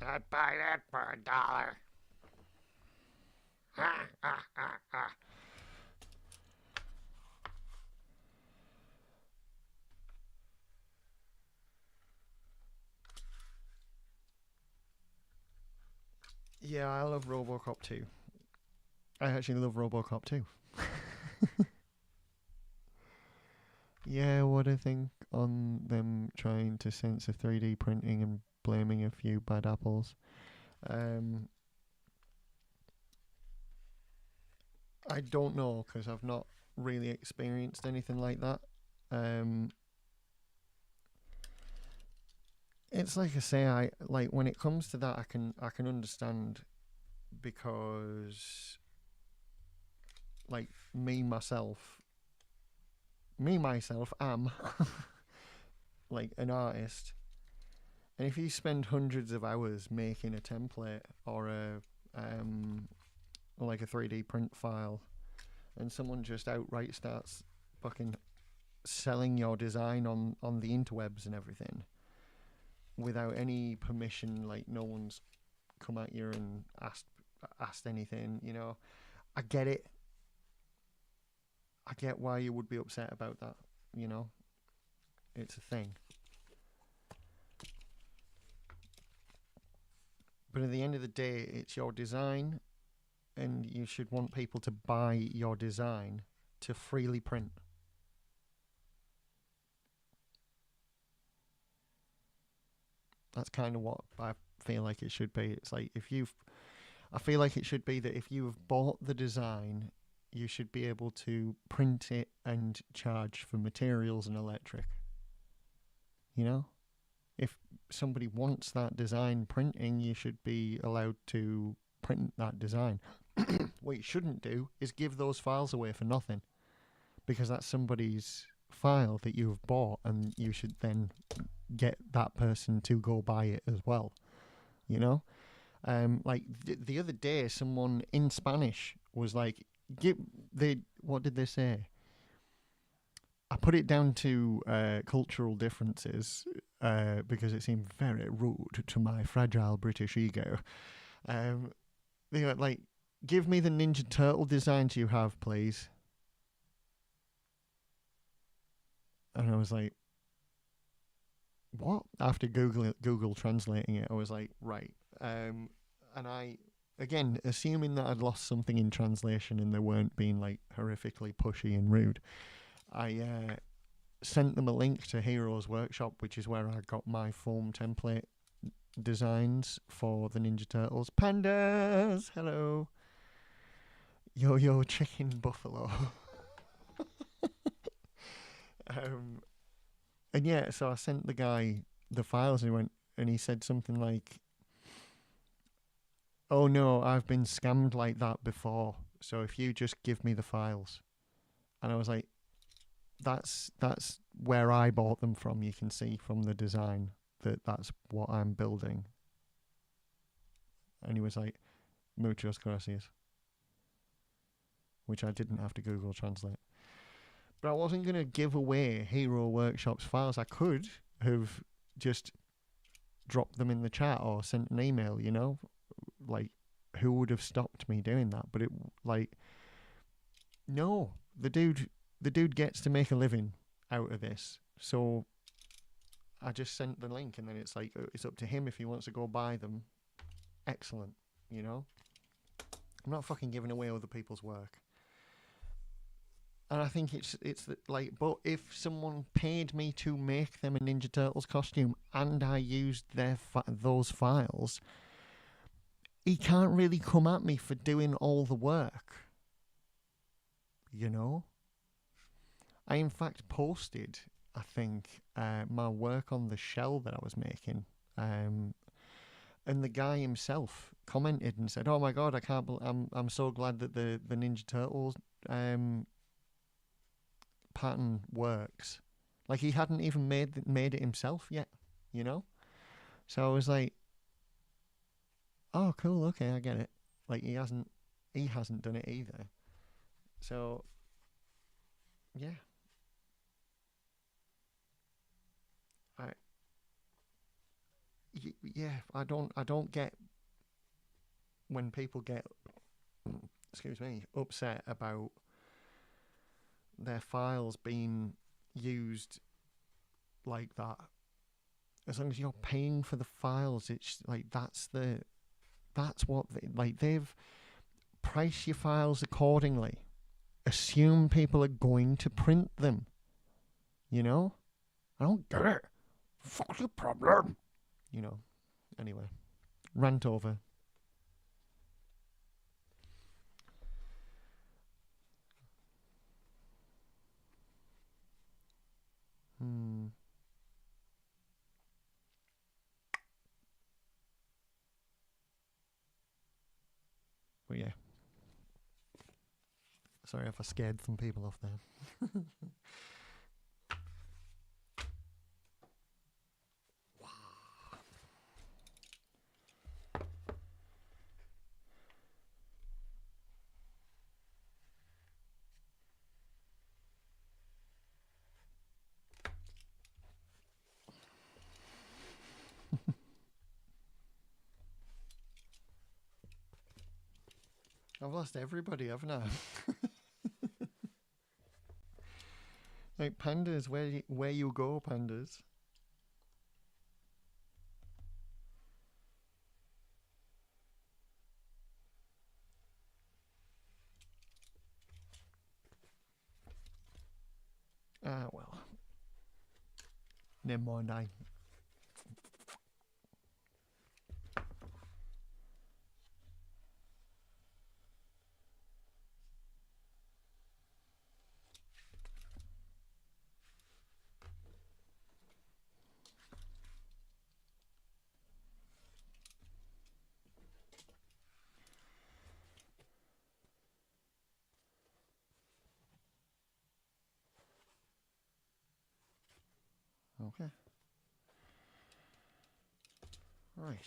I'd buy that for $1. Yeah, I love RoboCop too. I actually love RoboCop too. Yeah, what I think on them trying to censor 3D printing and blaming a few bad apples. Um, I don't know because I've not really experienced anything like that. Um, it's like I say, I like when it comes to that, I can understand because like me myself am like an artist, and if you spend hundreds of hours making a template or a like a 3D print file, and someone just outright starts fucking selling your design on the interwebs and everything without any permission, like no one's come at you and asked anything, I get it. I get why you would be upset about that, you know. It's a thing. But at the end of the day, it's your design, and you should want people to buy your design to freely print. That's kind of what I feel like it should be. It's like I feel like it should be that if you have bought the design, you should be able to print it and charge for materials and electric. You know? If somebody wants that design printing, you should be allowed to print that design. What you shouldn't do is give those files away for nothing, because that's somebody's file that you've bought, and you should then get that person to go buy it as well. You know, like the other day, someone in Spanish was like, "Give they what did they say?" I put it down to cultural differences because it seemed very rude to my fragile British ego. Um, they were like, "Give me the Ninja Turtle designs you have, please." And I was like, "What?" After Google translating it, I was like, "Right." And I, again, assuming that I'd lost something in translation and they weren't being like horrifically pushy and rude, I sent them a link to Heroes Workshop, which is where I got my foam template designs for the Ninja Turtles. Pandas, hello. Yo yo chicken buffalo. um, and yeah, so I sent the guy the files, and he said something like, "Oh no, I've been scammed like that before. So if you just give me the files," and I was like, "That's where I bought them from. You can see from the design that that's what I'm building." And he was like, "Muchos gracias," which I didn't have to Google Translate. But I wasn't going to give away Hero Workshop's files. I could have just dropped them in the chat or sent an email, Like, who would have stopped me doing that? But like, no. The dude gets to make a living out of this. So I just sent the link, and then it's like, it's up to him if he wants to go buy them. Excellent, you know? I'm not fucking giving away other people's work. And I think it's like, but if someone paid me to make them a Ninja Turtles costume and I used those files, he can't really come at me for doing all the work. You know, I in fact posted, I think, my work on the shell that I was making, and the guy himself commented and said, "Oh my god, I can't! I'm so glad that the Ninja Turtles pattern works." Like, he hadn't even made it himself yet, you know. So I was like, "Oh, cool, okay, I get it." Like, he hasn't done it either. So yeah, I yeah, I don't get when people get excuse me, upset about their files being used like that. As long as you're paying for the files, it's like that's what they've priced your files accordingly. Assume people are going to print them. You know? I don't get it. Fuck your problem. You know. Anyway, rant over. But yeah. Sorry if I scared some people off there. I've lost everybody, haven't I? Like pandas, where you go, pandas? Ah, well. Never mind, Okay. Right.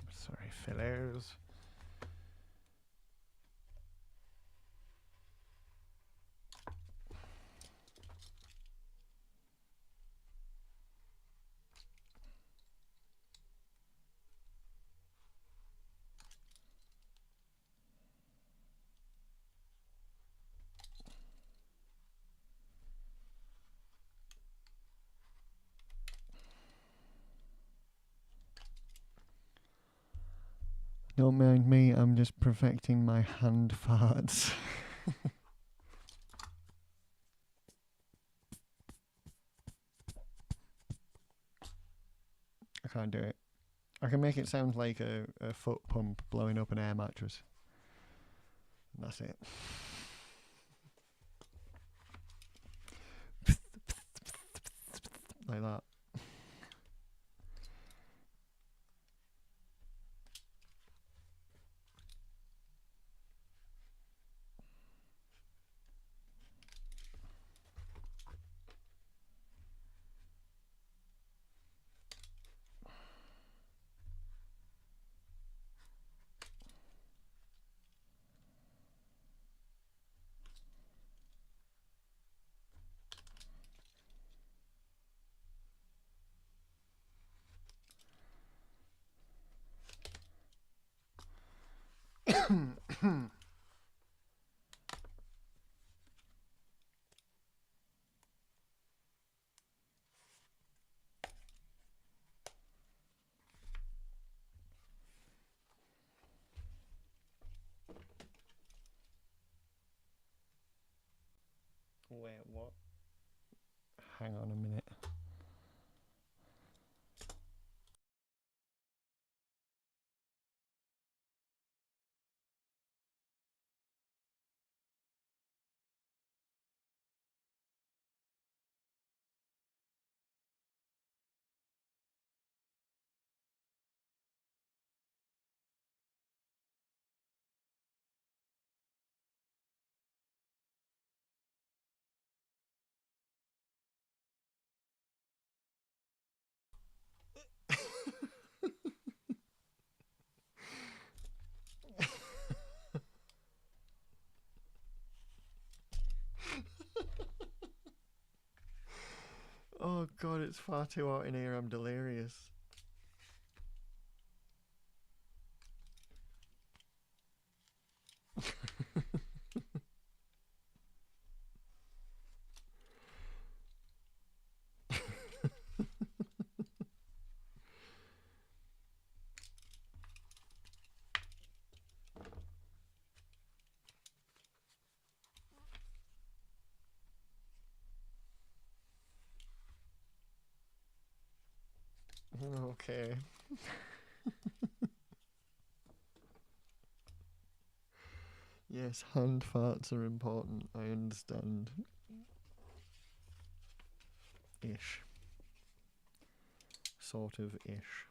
Sorry, fellows. Don't mind me, I'm just perfecting my hand farts. I can't do it. I can make it sound like a foot pump blowing up an air mattress. And that's it. Like that. Wait, what? Hang on a minute. Oh god, it's far too hot in here, I'm delirious. Okay. Yes, hand farts are important. I understand. Ish. Sort of ish.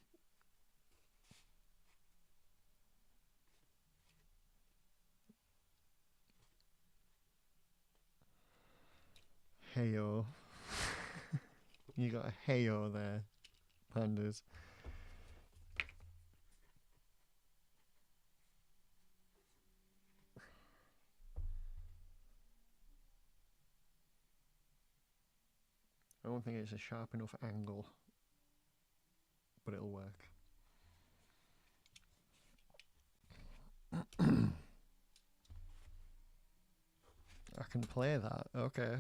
Heyo. You got a heyo there, pandas. I don't think it's a sharp enough angle, but it'll work. I can play that, okay.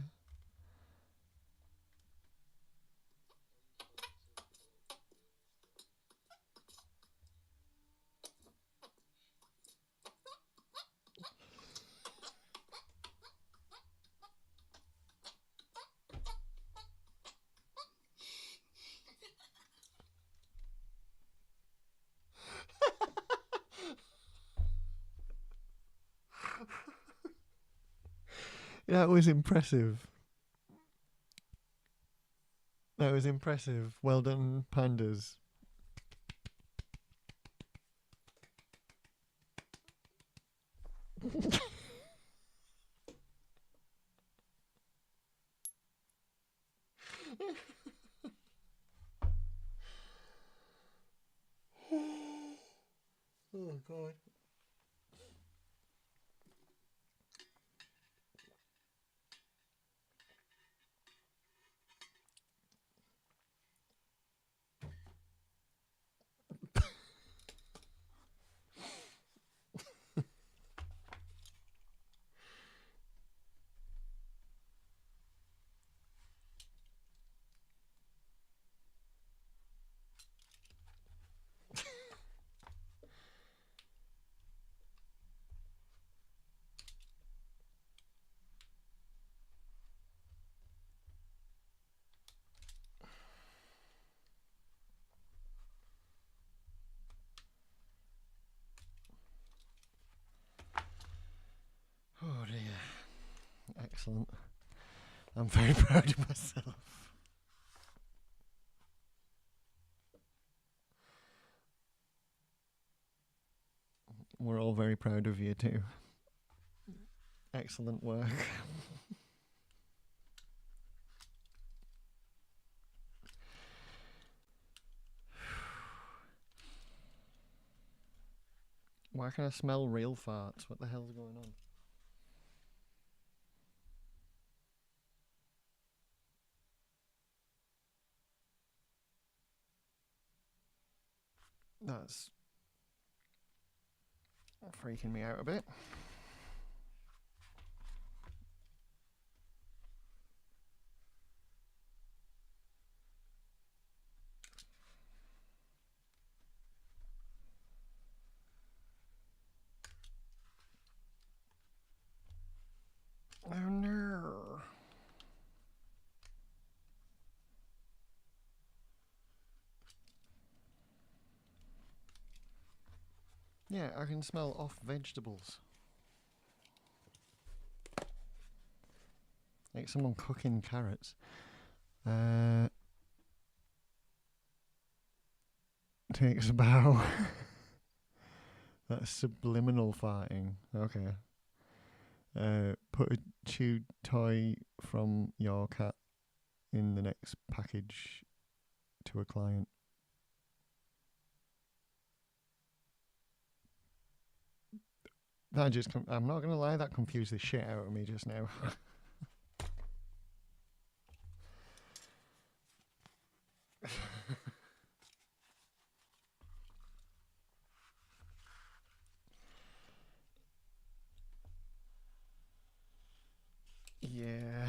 That was impressive. That was impressive. Well done, pandas. Oh, God. Oh, dear. Excellent. I'm very proud of myself. We're all very proud of you too. Excellent work. Why can I smell real farts? What the hell's going on? That's freaking me out a bit. Oh no. Yeah, I can smell off vegetables. Like someone cooking carrots. Takes a bow. That's subliminal farting. Okay. Put a chewed toy from your cat in the next package to a client. That just, I'm not going to lie, that confused the shit out of me just now. Yeah.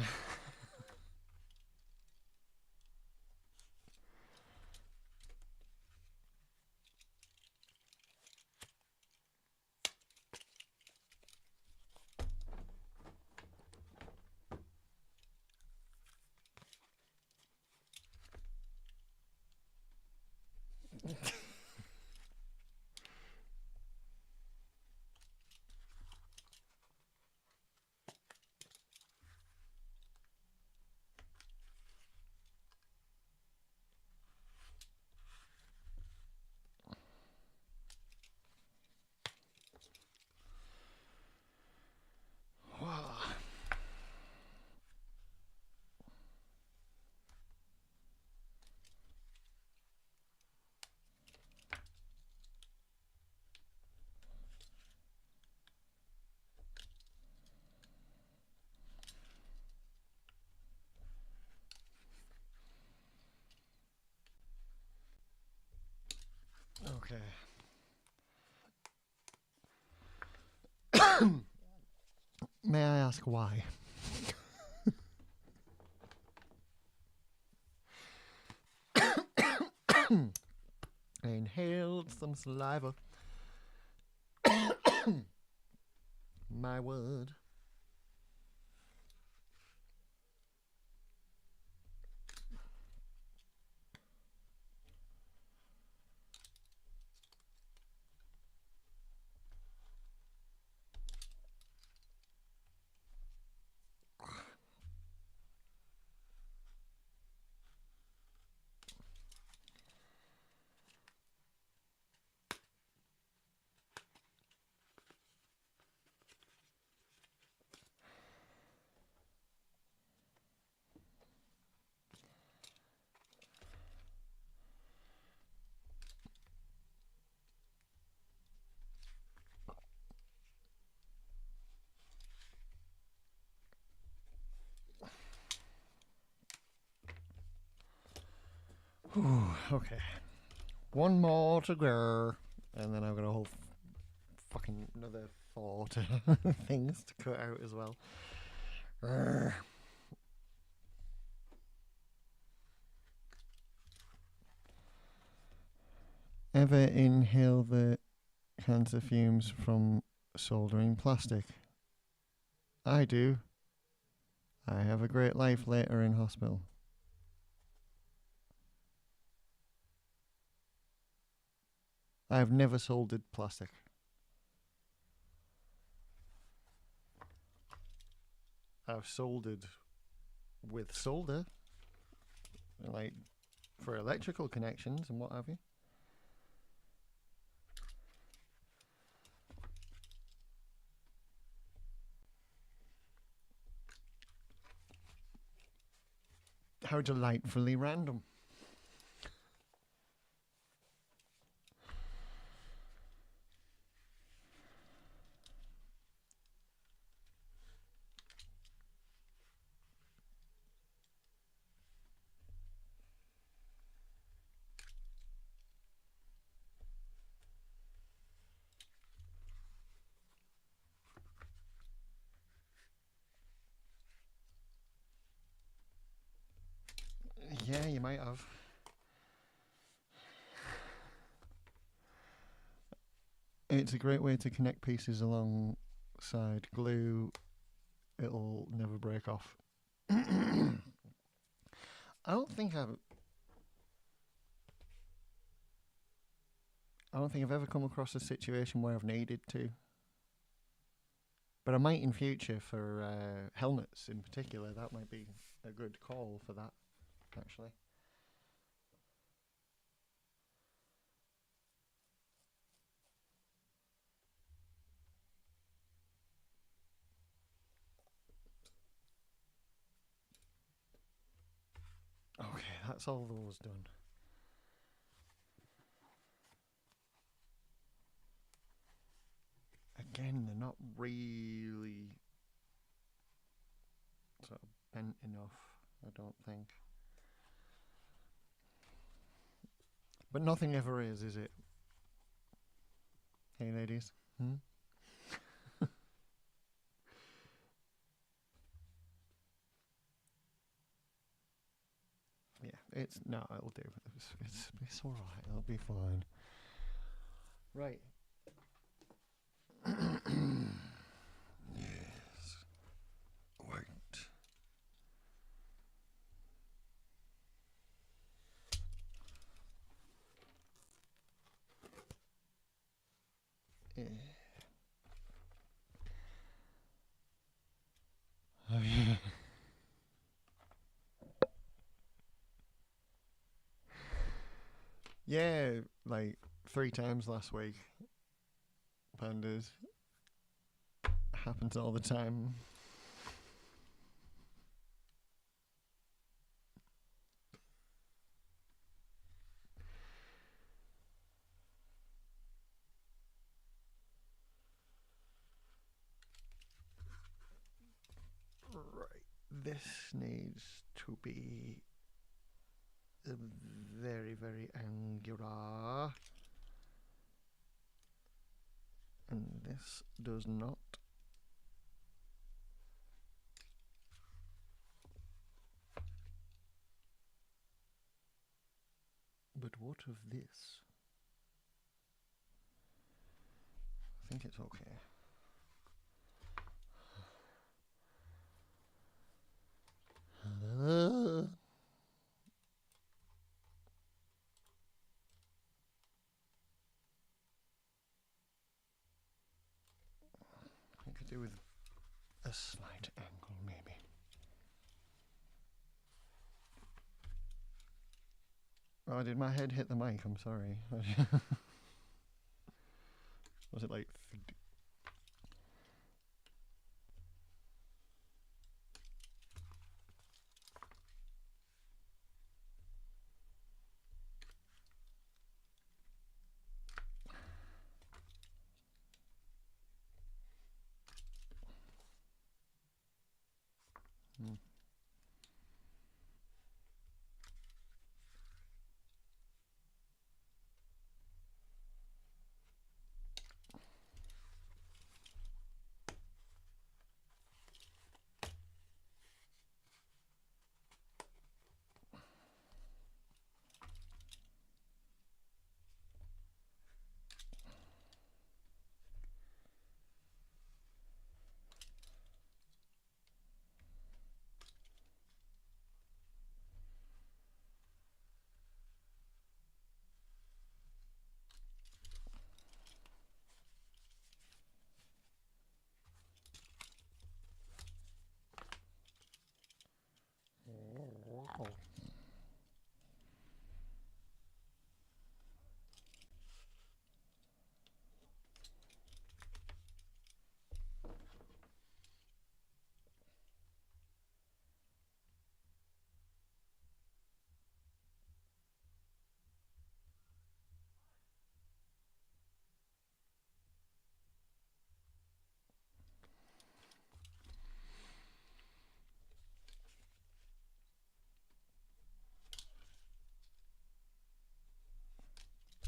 Okay. May I ask why? I inhaled some saliva. My word. Okay. One more to go. And then I've got a whole fucking another 4 things to cut out as well. Ever inhale the cancer fumes from soldering plastic? I do. I have a great life later in hospital. I've never soldered plastic. I've soldered with solder, like for electrical connections and what have you. How delightfully random. Yeah, you might have. It's a great way to connect pieces alongside glue. It'll never break off. I don't think I've. I don't think I've ever come across a situation where I've needed to. But I might in future for helmets in particular. That might be a good call for that, actually. Okay, that's all those done. Again, they're not really sort of bent enough, I don't think. But nothing ever is it? Hey, ladies. Hmm? It's no, it'll do. It's all right. It'll be fine. Right. Yes. Wait. Yeah. Oh, yeah. Yeah, like 3 times last week. Pandas. Happens all the time. Right. This needs to be very, very angular. And this does not. But what of this? I think it's okay. I could do with a slight angle, maybe. Oh, did my head hit the mic? I'm sorry. Was it like... Hmm.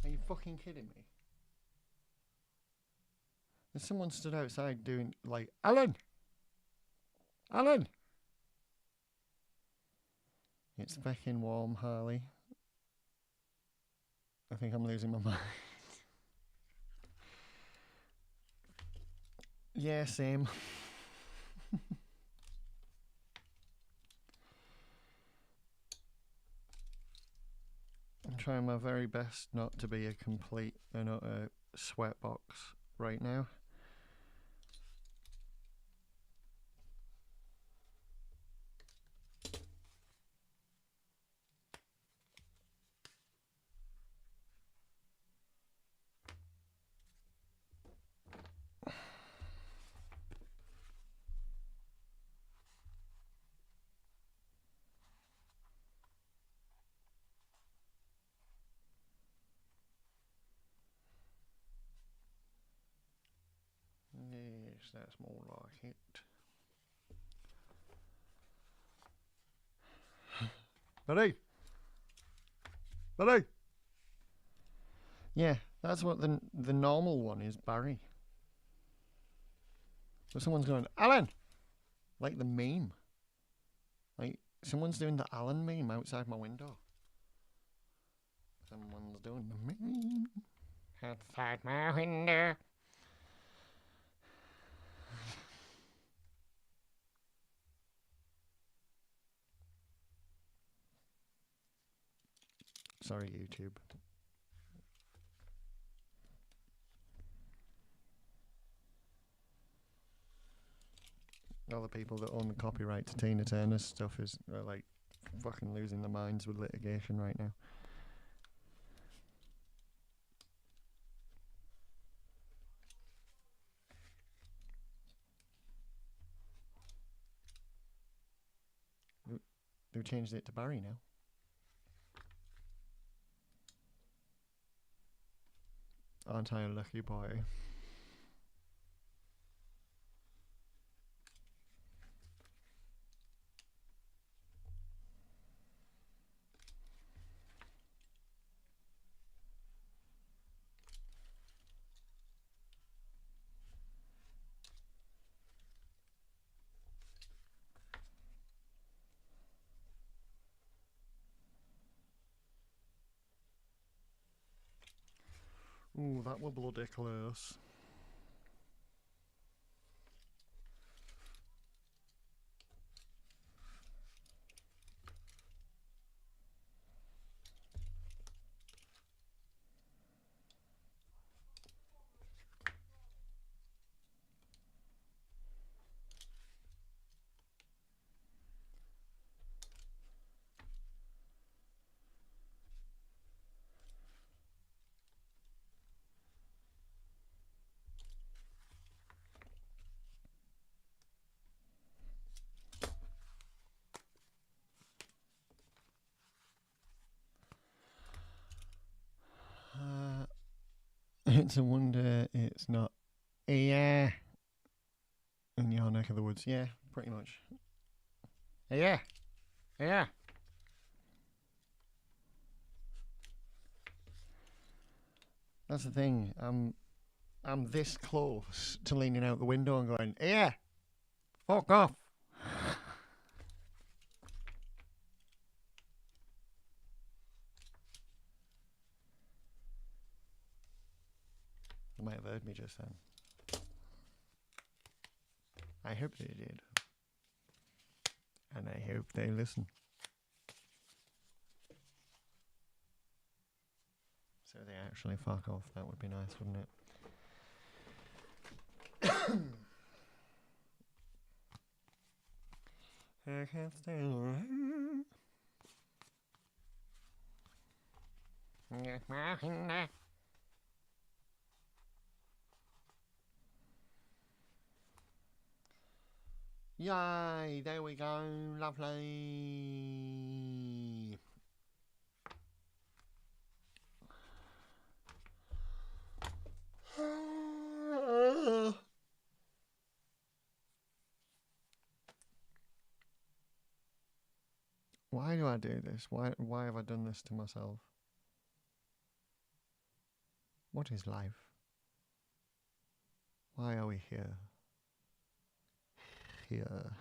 Are you fucking kidding me? There's someone stood outside doing, like, Alan! Alan! It's fucking warm, Harley. I think I'm losing my mind. Yeah, same. I'm trying my very best not to be a complete and utter sweatbox right now. Yes, that's more like it. Buddy! Buddy! Yeah, that's what the normal one is, Barry. But someone's going, Alan! Like the meme. Like, someone's doing the Alan meme outside my window. Someone's doing the mean outside my window. Sorry, YouTube. All the people that own the copyright to Tina Turner's stuff are like fucking losing their minds with litigation right now. They've changed it to Barry now. Aren't I a lucky boy? Ooh, that were bloody close. It's a wonder it's not in your neck of the woods. Yeah, pretty much. Yeah. That's the thing. I'm this close to leaning out the window and going, yeah, fuck off. They might have heard me just then. I hope they did. And I hope they listen. So they actually fuck off. That would be nice, wouldn't it? I can't stay around. Yay, there we go, lovely. Why do I do this? Why have I done this to myself? What is life? Why are we here? Here.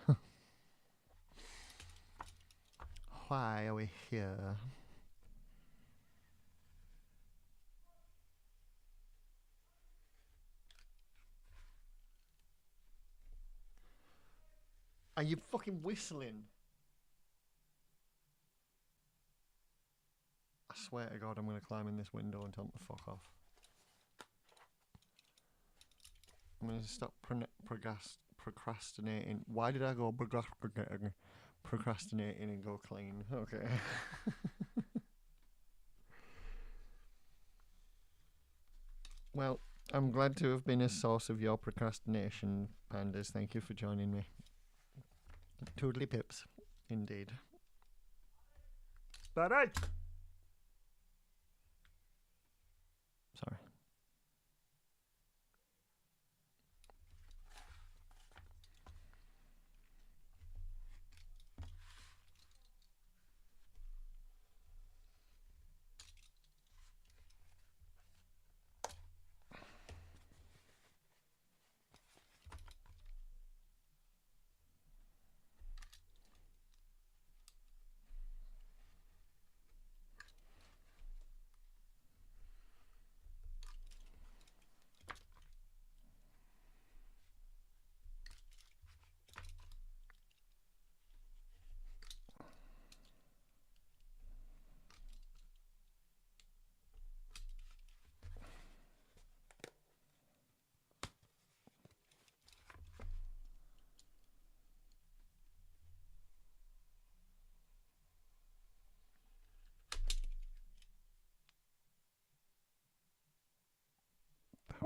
Why are we here? Are you fucking whistling? I swear to God, I'm going to climb in this window and tell them to fuck off. I'm going to stop procrastinating. Why did I go procrastinating and go clean? Okay. Well, I'm glad to have been a source of your procrastination, pandas. Thank you for joining me. Toodly pips, indeed. Bye-bye. Sorry.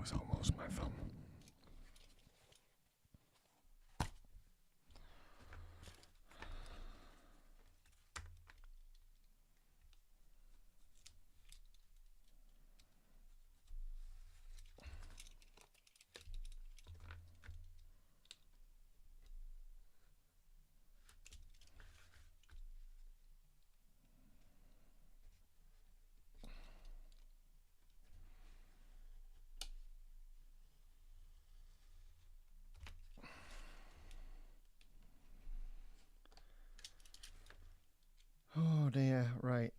was almost my thumb. Oh dear, right.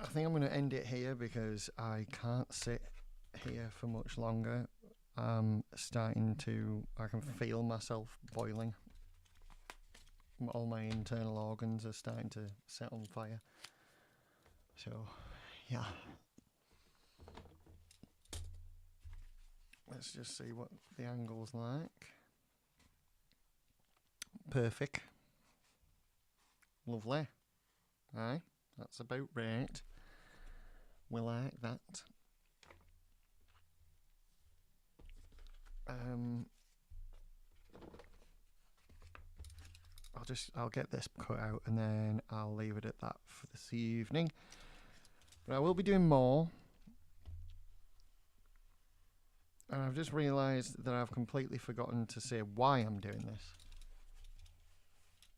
I think I'm going to end it here because I can't sit here for much longer. I'm starting to, I can feel myself boiling. All my internal organs are starting to set on fire. So, yeah. Let's just see what the angle's like. Perfect. Lovely. Aye, that's about right. We like that. I'll get this cut out and then I'll leave it at that for this evening. But I will be doing more. And I've just realised that I've completely forgotten to say why I'm doing this.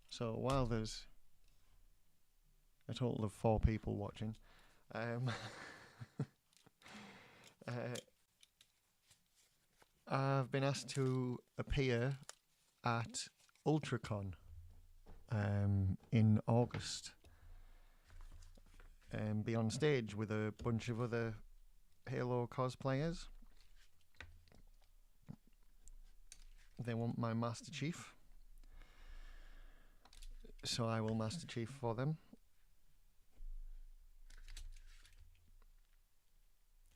So while there's a total of 4 people watching, I've been asked to appear at UltraCon in August and be on stage with a bunch of other Halo cosplayers. They want my Master Chief, so I will Master Chief for them.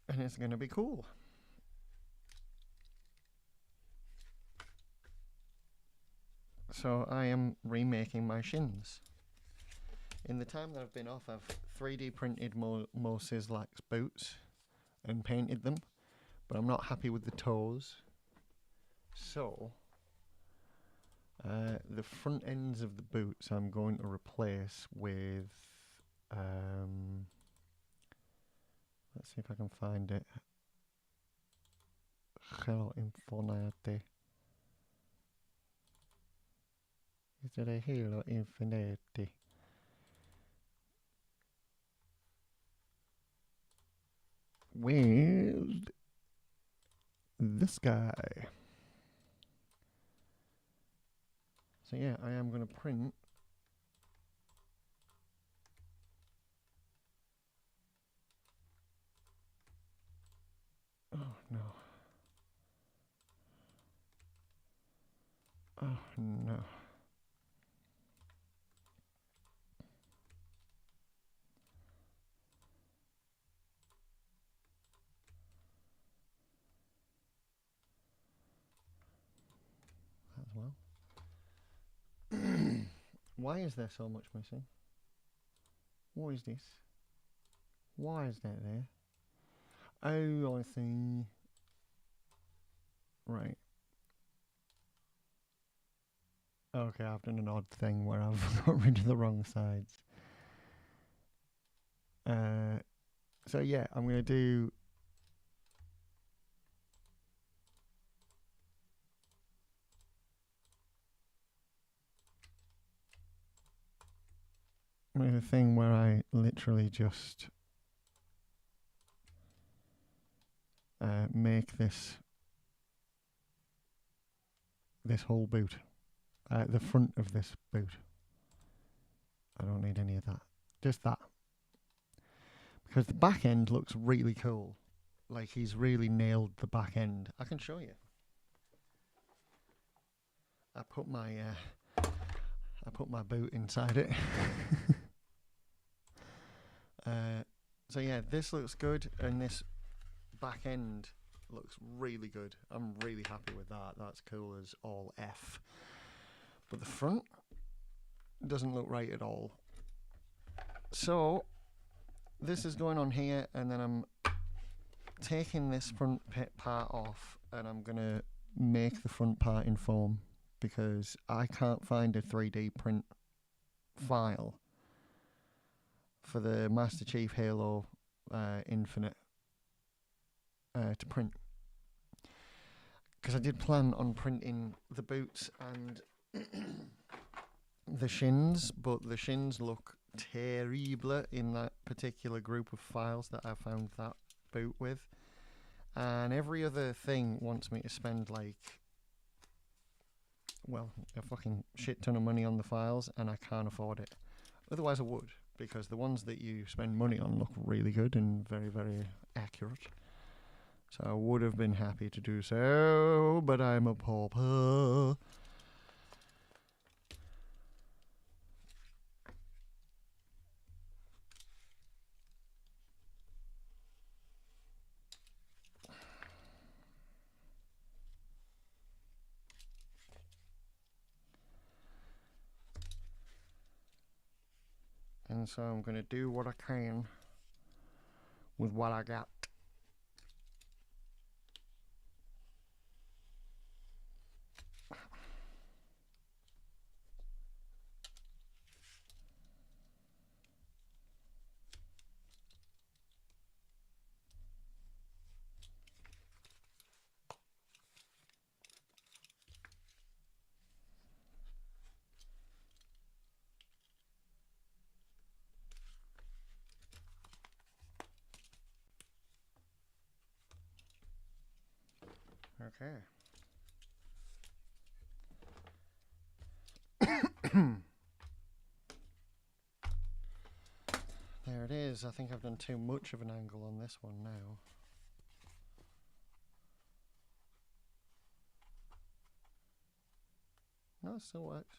And it's going to be cool. So I am remaking my shins. In the time that I've been off, I've 3D printed Mo Sislak's boots and painted them, but I'm not happy with the toes. So the front ends of the boots I'm going to replace with let's see if I can find it. Gel Infinite. Is it a Halo Infinite? With this guy. So yeah, I am going to print oh no. Oh no. As well. Why is there so much missing? What is this? Why is that there? Oh, I see. Right. Okay, I've done an odd thing where I've got rid of the wrong sides. So yeah, I'm going to do a thing where I literally just make this whole boot, the front of this boot. I don't need any of that, just that, because the back end looks really cool. Like he's really nailed the back end. I can show you. I put my boot inside it. So yeah, this looks good, and this back end looks really good. I'm really happy with that. That's cool as all F. But the front doesn't look right at all. So this is going on here, and then I'm taking this front part off, and I'm going to make the front part in foam because I can't find a 3D print file for the Master Chief Halo Infinite to print. Because I did plan on printing the boots and the shins, but the shins look terrible in that particular group of files that I found that boot with. And every other thing wants me to spend like, well, a fucking shit ton of money on the files, and I can't afford it. Otherwise I would, because the ones that you spend money on look really good and very, very accurate. So I would have been happy to do so, but I'm a pauper. And so I'm going to do what I can with what I got. Okay. There it is. I think I've done too much of an angle on this one now. No, it still works.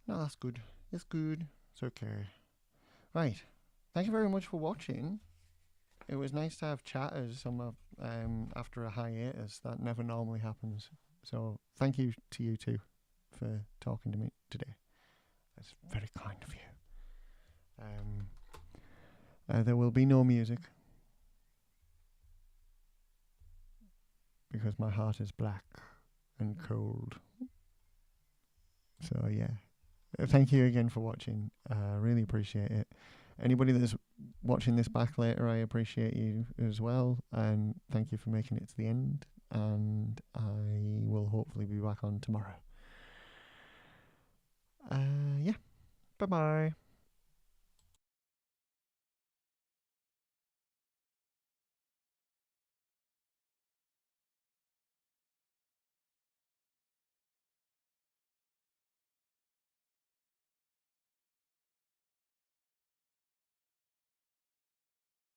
No, that's good. It's good. It's okay. Right. Thank you very much for watching. It was nice to have chatters on my, after a hiatus. That never normally happens. So thank you to you two for talking to me today. That's very kind of you. There will be no music because my heart is black and cold. So yeah, thank you again for watching. I really appreciate it. Anybody that's watching this back later, I appreciate you as well, and thank you for making it to the end. And I will hopefully be back on tomorrow. Yeah, bye bye.